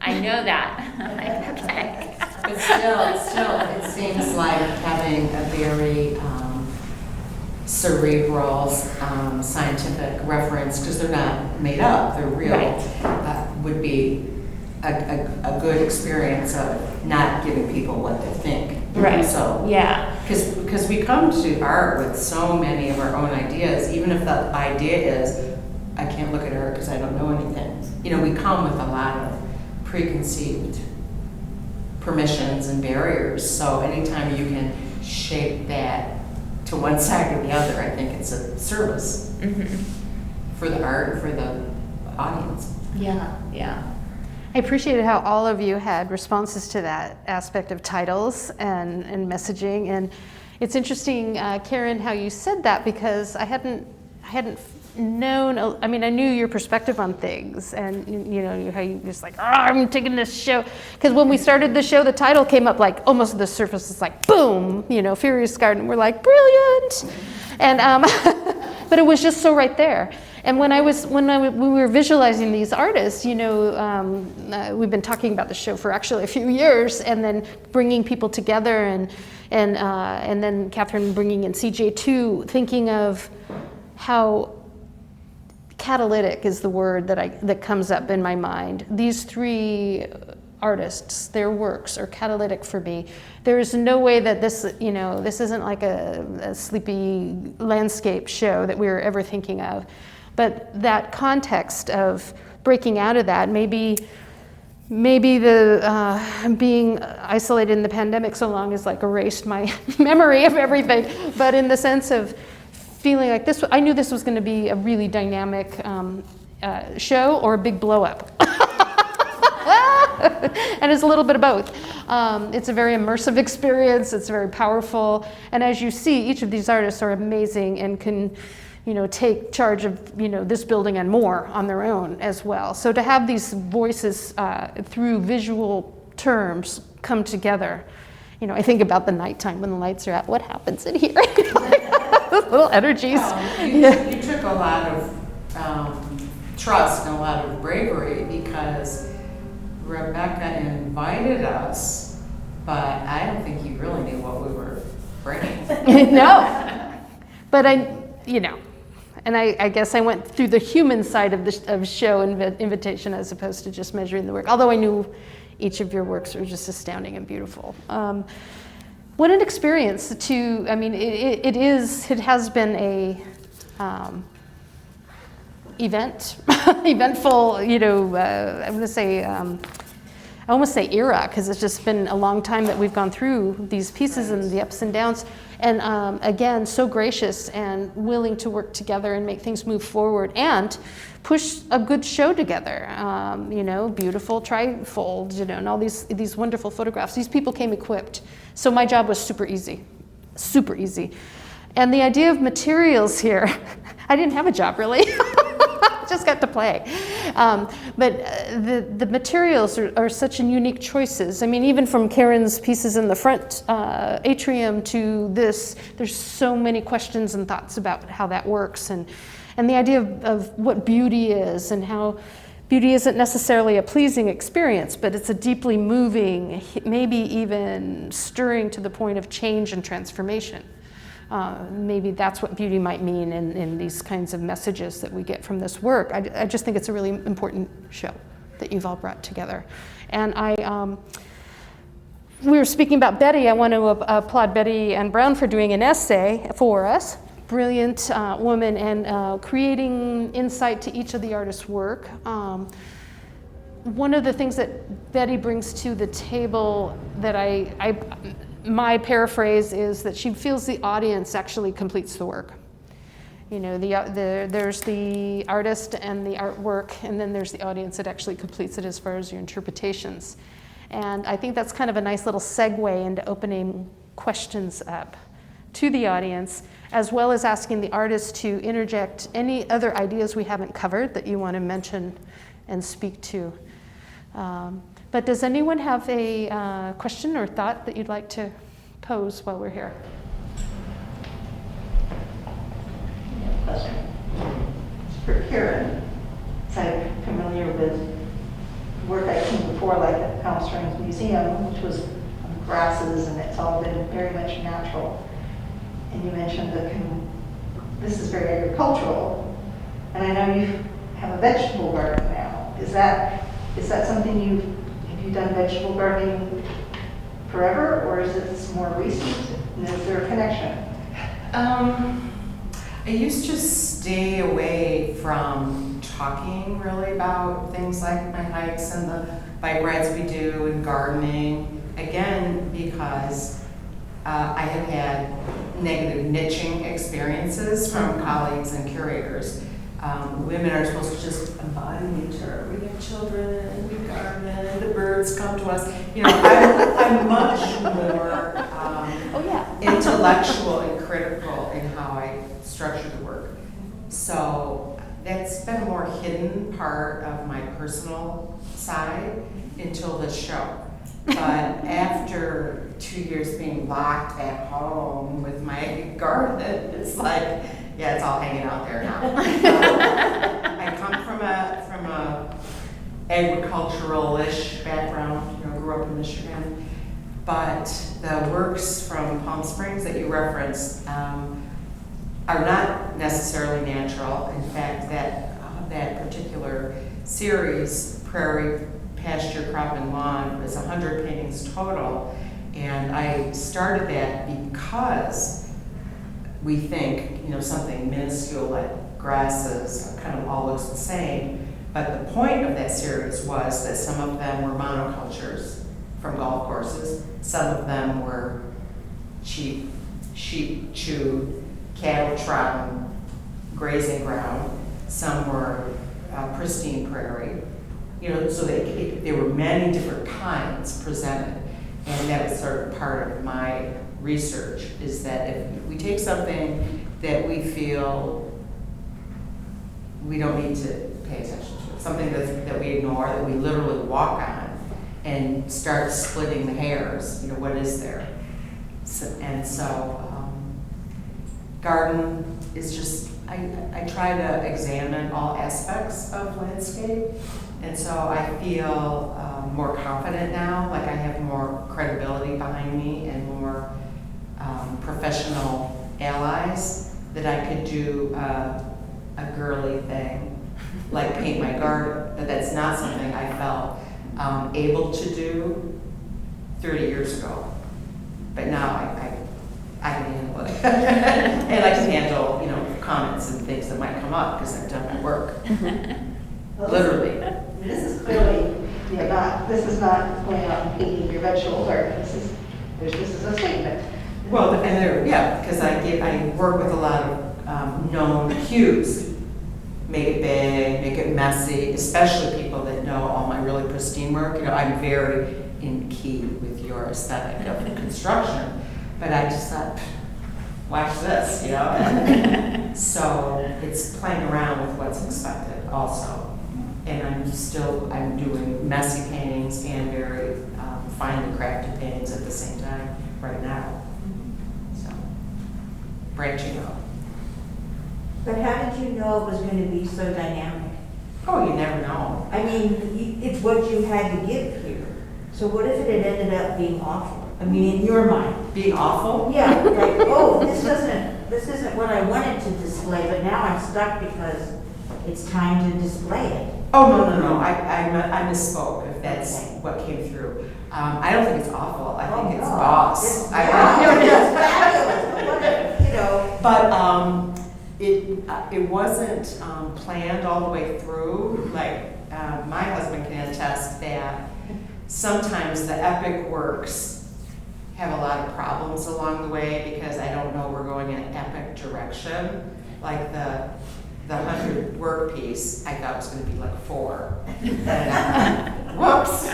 I know that. I'm like, okay. But still, it seems like having a very cerebral, scientific reference, because they're not made up, they're real, Right. Would be a good experience of not giving people what they think. Right. So, Yeah. because we come to art with so many of our own ideas, even if the idea is, I can't look at art because I don't know anything. We come with a lot of preconceived permissions and barriers. So anytime you can shape that to one side or the other, I think it's a service for the art, for the audience. Yeah, yeah. I appreciated how all of you had responses to that aspect of titles and messaging. And it's interesting, Karen, how you said that, because I hadn't known, I mean, I knew your perspective on things, and you know, how you just like, I'm taking this show. Because when we started the show, the title came up like almost the surface. It's like, boom, you know, Furious Garden. We're like, brilliant. And, but it was just so right there. And when we were visualizing these artists, you know, we've been talking about the show for actually a few years, and then bringing people together, and then Catherine bringing in CJ2, thinking of how catalytic is the word that comes up in my mind. These three artists, their works are catalytic for me. There is no way that this, you know, this isn't like a sleepy landscape show that we were ever thinking of. But that context of breaking out of that, maybe the being isolated in the pandemic so long has like erased my memory of everything. But in the sense of feeling like this, I knew this was going to be a really dynamic show or a big blow up. And it's a little bit of both. It's a very immersive experience. It's very powerful. And as you see, each of these artists are amazing and can, you know, take charge of, you know, this building and more on their own as well. So to have these voices through visual terms come together, you know, I think about the nighttime when the lights are out. What happens in here? Those little energies. You took a lot of trust and a lot of bravery, because Rebecca invited us, but I don't think you really knew what we were bringing. No, but you know, and I guess I went through the human side of the show invitation as opposed to just measuring the work. Although I knew each of your works were just astounding and beautiful. What an experience to, I mean, it has been a eventful, you know, I want to say, I almost say era, because it's just been a long time that we've gone through these pieces and the ups and downs. And again, so gracious and willing to work together and make things move forward and push a good show together. You know, beautiful trifold, you know, and all these wonderful photographs. These people came equipped. So my job was super easy, super easy. And the idea of materials here, I didn't have a job really. Just got to play. But the materials are such unique choices. I mean, even from Karen's pieces in the front atrium to this, there's so many questions and thoughts about how that works, and the idea of what beauty is, and how beauty isn't necessarily a pleasing experience, but it's a deeply moving, maybe even stirring to the point of change and transformation. Maybe that's what beauty might mean in these kinds of messages that we get from this work. I just think it's a really important show that you've all brought together. And we were speaking about Betty. I want to applaud Betty and Brown for doing an essay for us. Brilliant woman, and creating insight to each of the artists' work. One of the things that Betty brings to the table that my paraphrase is that she feels the audience actually completes the work. You know, there's the artist and the artwork, and then there's the audience that actually completes it as far as your interpretations. And I think that's kind of a nice little segue into opening questions up to the audience, as well as asking the artist to interject any other ideas we haven't covered that you want to mention and speak to. But does anyone have a question or thought that you'd like to pose while we're here? Question. For Karen, so I'm familiar with work I've seen before, like at Claremont Museum, which was on grasses, and it's all been very much natural. And you mentioned this is very agricultural, and I know you have a vegetable garden now. Is that something have you done vegetable gardening forever, or is it more recent? And is there a connection? I used to stay away from talking really about things like my hikes and the bike rides we do and gardening, again, because I have had negative niching experiences from colleagues and curators. women are supposed to just embody nature. We have children, we garden, the birds come to us. You know, I'm much more intellectual and critical in how I structure the work. So that's been a more hidden part of my personal side until this show. But after 2 years being locked at home with my garden, it's like, yeah, it's all hanging out there now. I come from a agricultural-ish background, you know, grew up in Michigan, but the works from Palm Springs that you referenced are not necessarily natural. In fact, that particular series, Prairie, Pasture, Crop, and Lawn, was 100 paintings total, and I started that because we think, you know, something minuscule like grasses kind of all looks the same, but the point of that series was that some of them were monocultures from golf courses, some of them were sheep chewed, cattle trodden, grazing ground, some were pristine prairie. You know, so there were many different kinds presented, and that was sort of part of my research, is that if we take something that we feel we don't need to pay attention to, something that we ignore, that we literally walk on, and start splitting the hairs, you know, what is there? So garden is just, I try to examine all aspects of landscape. And so I feel more confident now, like I have more credibility behind me and more professional allies, that I could do a girly thing, like paint my garden. But that's not something I felt able to do 30 years ago. But now I can handle it. And I can handle, you know, comments and things that might come up because I've done my work. Literally. This is clearly, this is not going out and painting your vegetable garden. This is a statement. Well, and there, yeah, because I work with a lot of known cues. Make it big, make it messy, especially people that know all my really pristine work. You know, I'm very in key with your aesthetic of construction, but I just thought, watch this, you know? And so it's playing around with what's expected also. And I'm doing messy paintings and very finely crafted paintings at the same time right now. So, branching out. But how did you know it was going to be so dynamic? Oh, you never know. I mean, it's what you had to give here. So what if it had ended up being awful? I mean, in your mind. Being awful? Yeah, like, oh, this isn't what I wanted to display, but now I'm stuck because it's time to display it. Oh, no. I misspoke, if that's what came through. I don't think it's awful. I think it's boss. It's fabulous. But what if, you know. But it wasn't planned all the way through. Like, my husband can attest that sometimes the epic works have a lot of problems along the way because I don't know we're going in an epic direction. Like the 100 work piece, I thought was going to be like 4. And, whoops.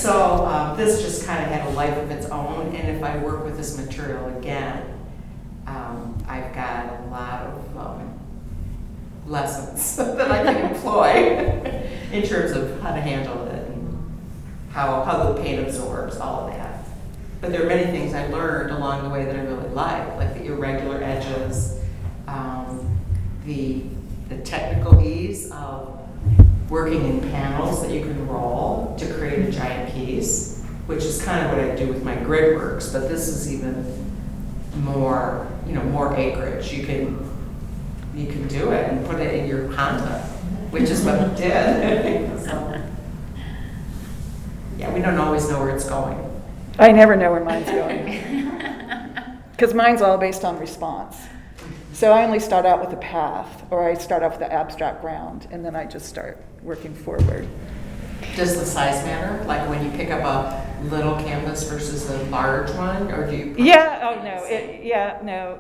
So this just kind of had a life of its own, and if I work with this material again, I've got a lot of lessons that I can employ in terms of how to handle it and how the paint absorbs all of that. But there are many things I learned along the way that I really like the irregular edges, the technical ease of working in panels that you can roll to create a giant piece, which is kind of what I do with my grid works, but this is even more, more acreage. You can do it and put it in your Honda, which is what we did. So, yeah, we don't always know where it's going. I never know where mine's going. Because mine's all based on response. So I only start out with a path, or I start off with the abstract ground, and then I just start working forward. Does the size matter? Like when you pick up a little canvas versus a large one, or do you? Yeah. Oh no.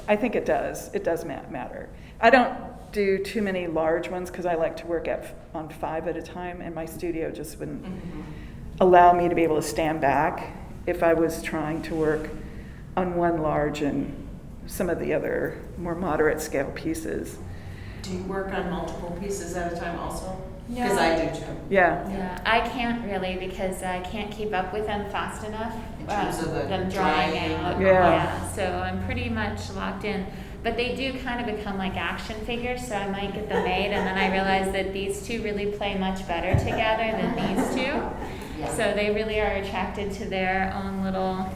I think it does. It does matter. I don't do too many large ones because I like to work on 5 at a time, and my studio just wouldn't allow me to be able to stand back if I was trying to work on one large and some of the other more moderate scale pieces. Do you work on multiple pieces at a time also? No. Because I do too. Yeah. Yeah, I can't really because I can't keep up with them fast enough. In terms of the them drying drying. out. Yeah. So I'm pretty much locked in. But they do kind of become like action figures, so I might get them made, and then I realize that these two really play much better together than these two. Yeah. So they really are attracted to their own little.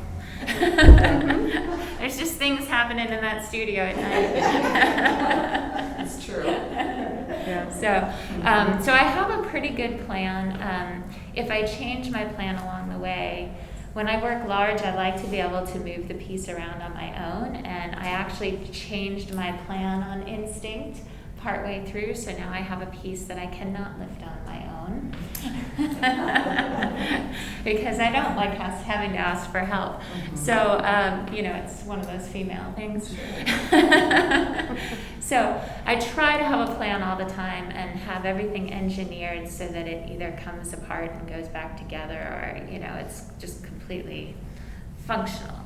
There's just things happening in that studio at night. It's true. Yeah. So I have a pretty good plan. If I change my plan along the way, when I work large, I like to be able to move the piece around on my own, and I actually changed my plan on instinct partway through, so now I have a piece that I cannot lift on my own because I don't like having to ask for help. So, it's one of those female things. So I try to have a plan all the time and have everything engineered so that it either comes apart and goes back together, or, it's just completely functional.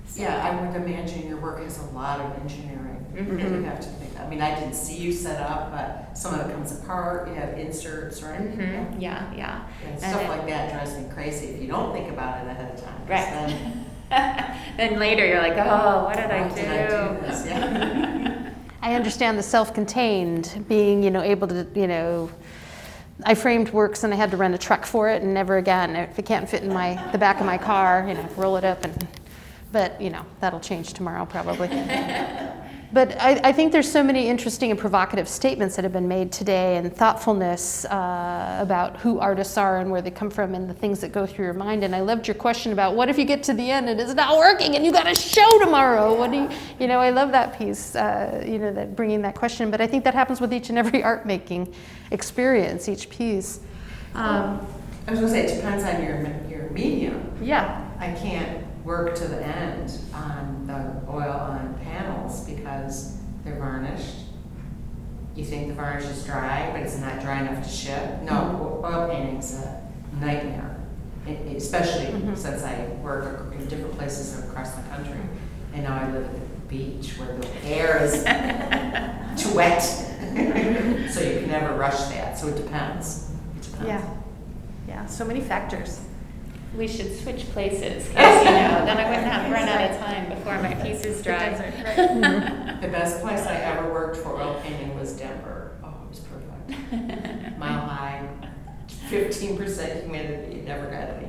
So, Yeah, I would imagine your work has a lot of engineering that you have to think. I mean, I didn't see you set up, but some of it comes apart. You have inserts, right? Yeah. And stuff like that drives me crazy if you don't think about it ahead of time. 'Cause Right. Then later you're like, oh, what did I Why do? did I do this? Yeah. I understand the self-contained, being, able to, I framed works and I had to rent a truck for it, and never again. If it can't fit in the back of my car, roll it up but that'll change tomorrow probably. But I think there's so many interesting and provocative statements that have been made today, and thoughtfulness about who artists are and where they come from and the things that go through your mind. And I loved your question about what if you get to the end and it's not working and you got a show tomorrow? What do you, I love that piece, that bringing that question. But I think that happens with each and every art making experience, each piece. I was going to say, it depends on your medium. Yeah. I can't work to the end on the oil on panels because they're varnished. You think the varnish is dry, but it's not dry enough to ship. No, oil painting's a nightmare, especially since I work in different places across the country. And now I live at the beach where the air is too wet. So you can never rush that. So it depends. Yeah, so many factors. We should switch places, because, then I wouldn't have run out of time before my piece is dry. The best place I ever worked for oil painting was Denver. Oh, it was perfect. Mile high, 15% humidity, never got any.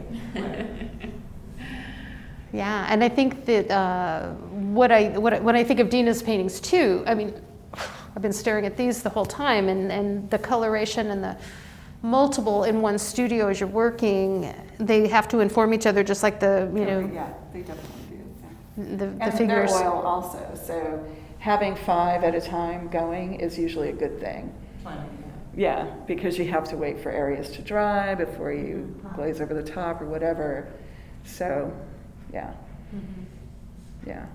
Yeah, and I think that when I think of Dina's paintings too, I mean, I've been staring at these the whole time, and the coloration and the multiple in one studio as you're working, they have to inform each other, just like the, Yeah, they definitely do. the And figures. they're oil also, so having 5 at a time going is usually a good thing. Plenty, Yeah, because you have to wait for areas to dry before you glaze over the top or whatever. So, yeah. Yeah.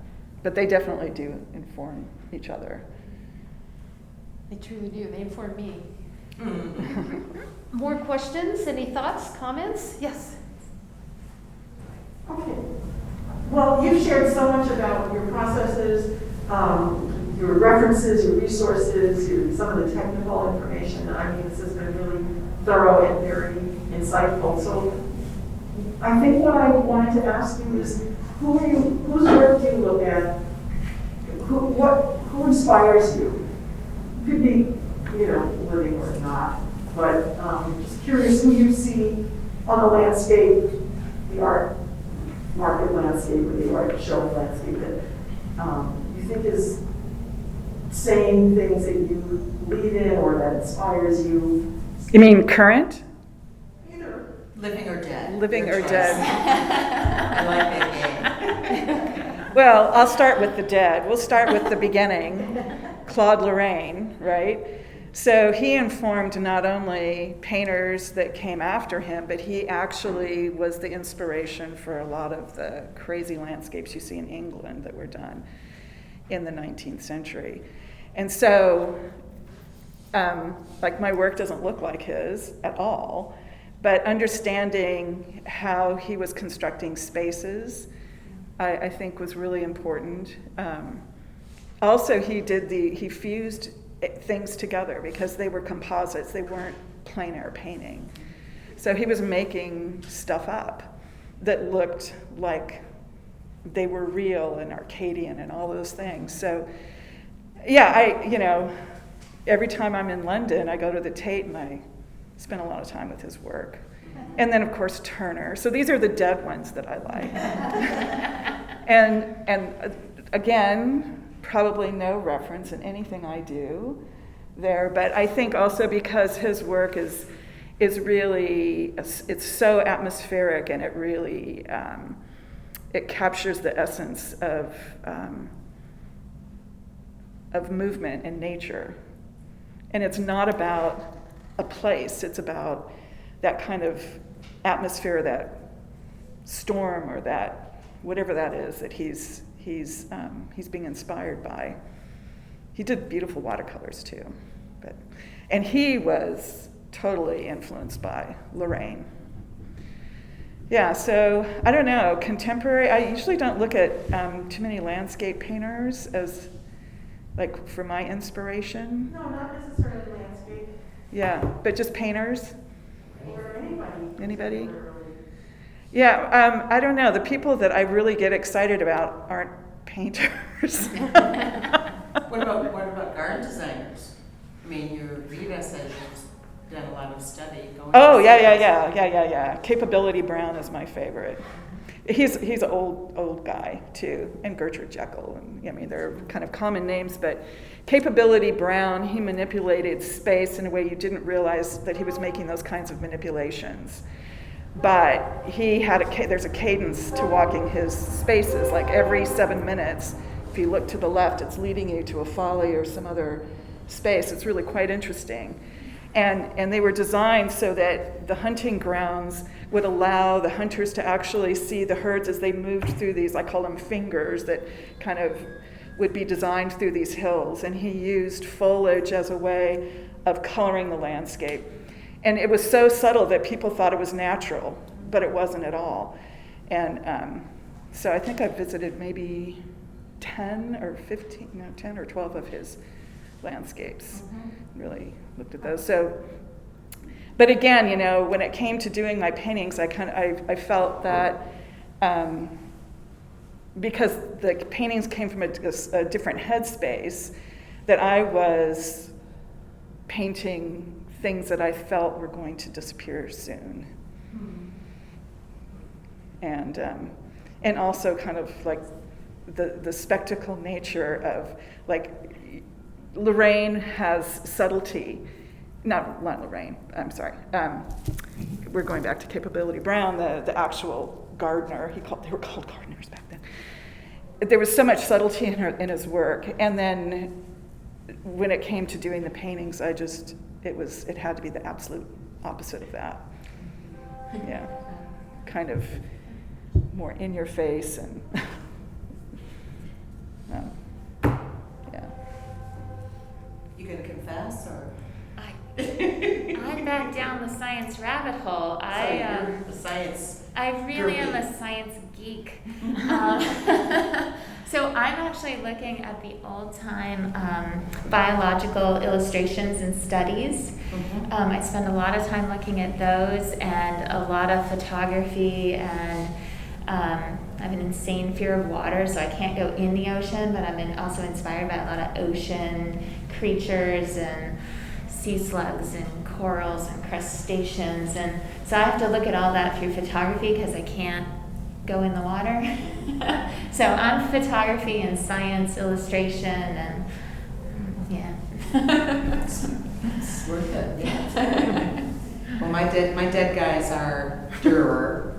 But they definitely do inform each other. They truly do. They inform me. More questions? Any thoughts, comments? Yes. Okay. Well, you've shared so much about your processes, your references, your resources, some of the technical information. I mean, this has been really thorough and very insightful. So I think what I wanted to ask you is, whose work do you look at? Who inspires you? Could be, living or not. But just curious who you see on the landscape, the art market landscape, or the art show landscape that you think is saying things that you believe in or that inspires you. You mean current? Either. Living or dead. Living Your or choice. dead. I like that game. Well, I'll start with the dead. We'll start with the beginning. Claude Lorraine, right? So he informed not only painters that came after him, but he actually was the inspiration for a lot of the crazy landscapes you see in England that were done in the 19th century. And so, like, my work doesn't look like his at all, but understanding how he was constructing spaces, I think was really important. Also, he fused things together because they were composites, they weren't plein air painting. So he was making stuff up that looked like they were real and Arcadian and all those things. So, yeah, every time I'm in London, I go to the Tate and I spend a lot of time with his work. And then, of course, Turner. So these are the dead ones that I like. and again, probably no reference in anything I do there, but I think also because his work is really, it's so atmospheric, and it really, it captures the essence of movement and nature. And it's not about a place, it's about that kind of atmosphere, that storm, or that whatever that is that he's being inspired by. He did beautiful watercolors too, and he was totally influenced by Lorraine. Yeah, so I don't know, contemporary, I usually don't look at too many landscape painters as, like, for my inspiration. No, not necessarily landscape. Yeah, but just painters. Or anybody. Anybody? Yeah, I don't know. The people that I really get excited about aren't painters. What about garden designers? I mean, your Rita said you've done a lot of study going. Oh, yeah. Capability Brown is my favorite. He's an old guy too, and Gertrude Jekyll. And I mean, they're kind of common names, but Capability Brown, he manipulated space in a way you didn't realize that he was making those kinds of manipulations. But he had there's a cadence to walking his spaces. Like every 7 minutes, if you look to the left, it's leading you to a folly or some other space. It's really quite interesting. And they were designed so that the hunting grounds would allow the hunters to actually see the herds as they moved through these, I call them fingers, that kind of would be designed through these hills. And he used foliage as a way of coloring the landscape. And it was so subtle that people thought it was natural, but it wasn't at all. And so I think I visited maybe 10 or 12 of his landscapes. Really looked at those. So, but again, when it came to doing my paintings, I felt that because the paintings came from a different headspace, that I was painting things that I felt were going to disappear soon. And also kind of like the spectacle nature of, like, Lorraine has subtlety. Not Lorraine, I'm sorry. We're going back to Capability Brown, the actual gardener. They were called gardeners back then. There was so much subtlety in his work. And then when it came to doing the paintings, it had to be the absolute opposite of that. Yeah, kind of more in your face and yeah. You gonna confess, or? I'm back down the science rabbit hole. The science. I really am a science geek. So I'm actually looking at the old-time biological illustrations and studies. I spend a lot of time looking at those and a lot of photography, and I have an insane fear of water, so I can't go in the ocean, but I'm also inspired by a lot of ocean creatures and sea slugs and corals and crustaceans, and so I have to look at all that through photography because I can't go in the water. So I'm photography and science illustration, and yeah. It's worth it. Yeah. Well, my dead guys are Dürer.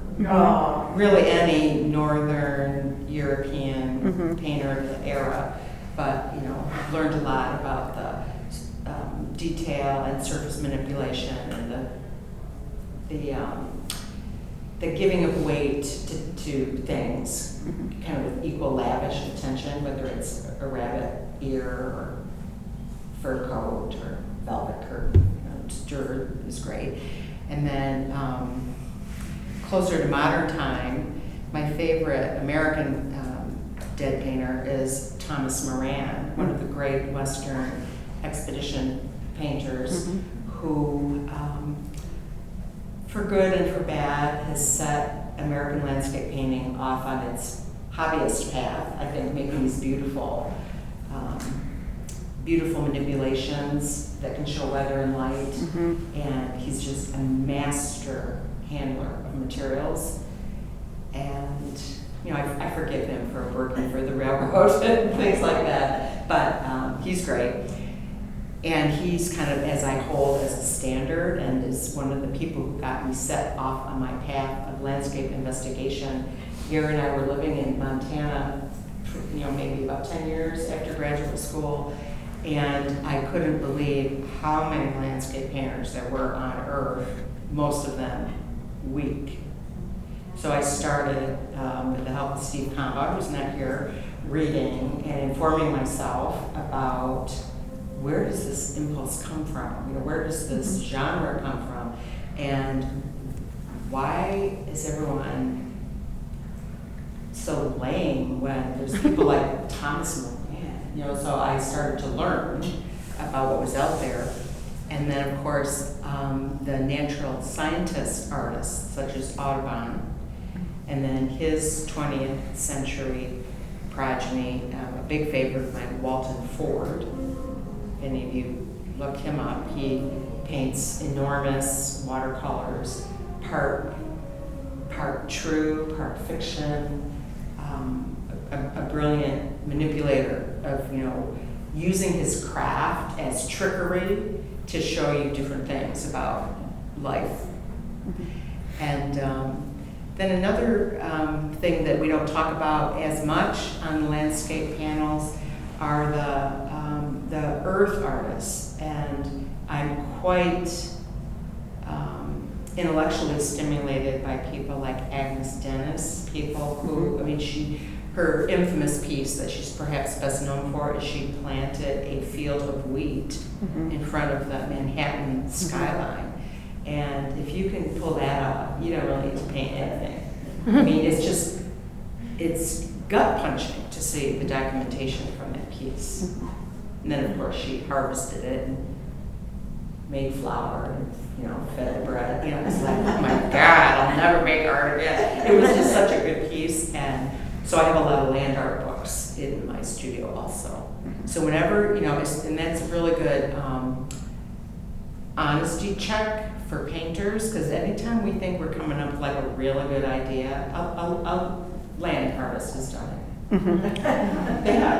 Really any Northern European painter of the era, but I've learned a lot about the detail and surface manipulation and the giving of weight to things, kind of with equal lavish attention, whether it's a rabbit ear or fur coat or velvet curtain. Stir is great. And then closer to modern time, my favorite American dead painter is Thomas Moran, one of the great Western expedition painters who, for good and for bad, has set American landscape painting off on its hobbyist path, I think, making these beautiful manipulations that can show weather and light. And he's just a master handler of materials. And I forgive him for working for the railroad and things like that, but he's great. And he's kind of, as I hold as a standard, and is one of the people who got me set off on my path of landscape investigation. Gary and I were living in Montana, maybe about 10 years after graduate school, and I couldn't believe how many landscape painters there were on Earth, most of them weak. So I started, with the help of Steve Combach, who's not here, reading and informing myself about where does this impulse come from? Where does this genre come from? And why is everyone so lame when there's people like Thomas Moran? So I started to learn about what was out there. And then, of course, the natural scientist artists, such as Audubon, and then his 20th century progeny, a big favorite of mine, Walton Ford. If any of you look him up, he paints enormous watercolors, part true, part fiction, a brilliant manipulator of, using his craft as trickery to show you different things about life. And then another thing that we don't talk about as much on the landscape panels are the earth artists. And I'm quite intellectually stimulated by people like Agnes Dennis, people who, her infamous piece that she's perhaps best known for is she planted a field of wheat in front of the Manhattan skyline. And if you can pull that off, you don't really need to paint anything. It's gut punching to see the documentation from that piece. And then of course she harvested it and made flour and, fed bread. It's like, oh my God, I'll never make art again. It was just such a good piece. And so I have a lot of land art books in my studio also. So whenever, and that's a really good honesty check for painters, because anytime we think we're coming up with like a really good idea, a land artist has done it.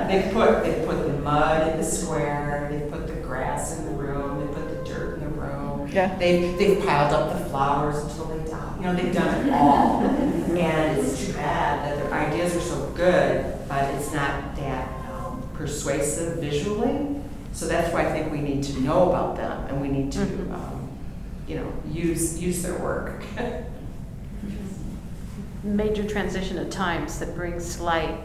They put the mud in the square, they put the grass in the room, they put the dirt in the room. Yeah. They've piled up the flowers until they die. They've done it all. And it's too bad that their ideas are so good, but it's not that persuasive visually. So that's why I think we need to know about them, and we need to, use their work. Major transition at times that brings to light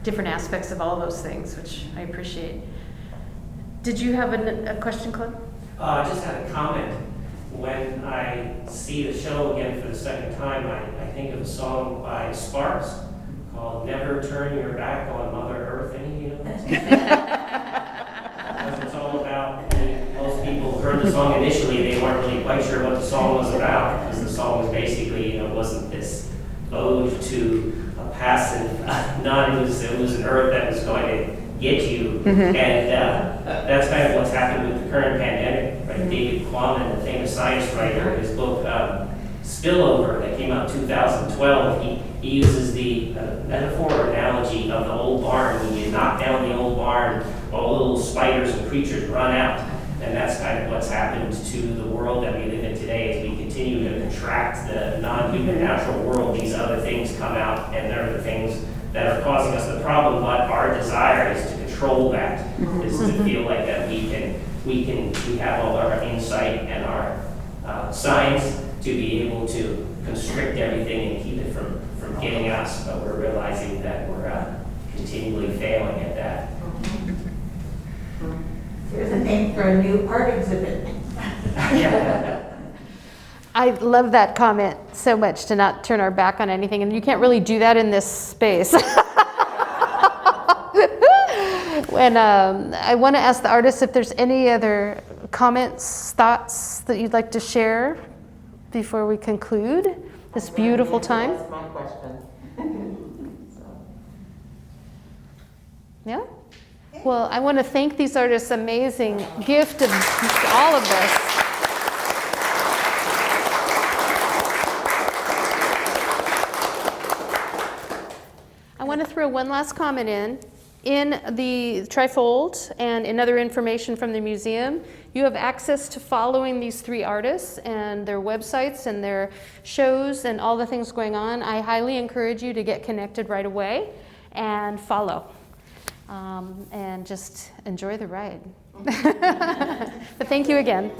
different aspects of all those things, which I appreciate. Did you have a question, Clint? I just had a comment. When I see the show again for the second time, I think of a song by Sparks called "Never Turn Your Back on Mother Earth." Any of that? Because it's all about. Most people heard the song initially, they weren't really quite sure what the song was about, because the song was basically, wasn't this ode to a passive it was an earth that was going to get you. And that's kind of what's happened with the current pandemic. Right? David Quammen, the famous science writer, his book Spillover that came out in 2012, he uses the metaphor or analogy of the old barn. When you knock down the old barn, all the little spiders and creatures run out. And that's kind of what's happened to the world that we live in today. As we continue to contract the non-human natural world, these other things come out, and they're the things that are causing us the problem. But our desire is to control that, is to feel like that we have all our insight and our science to be able to constrict everything and keep it from getting us. But we're realizing that we're continually failing at that. There's an searching for a new art exhibit. I love that comment so much, to not turn our back on anything, and you can't really do that in this space. And I want to ask the artists if there's any other comments, thoughts that you'd like to share before we conclude this beautiful time. That's my question. Yeah? Well, I want to thank these artists' amazing gift of all of this. I want to throw one last comment in. In the trifold and in other information from the museum, you have access to following these three artists and their websites and their shows and all the things going on. I highly encourage you to get connected right away and follow. And just enjoy the ride. But thank you again.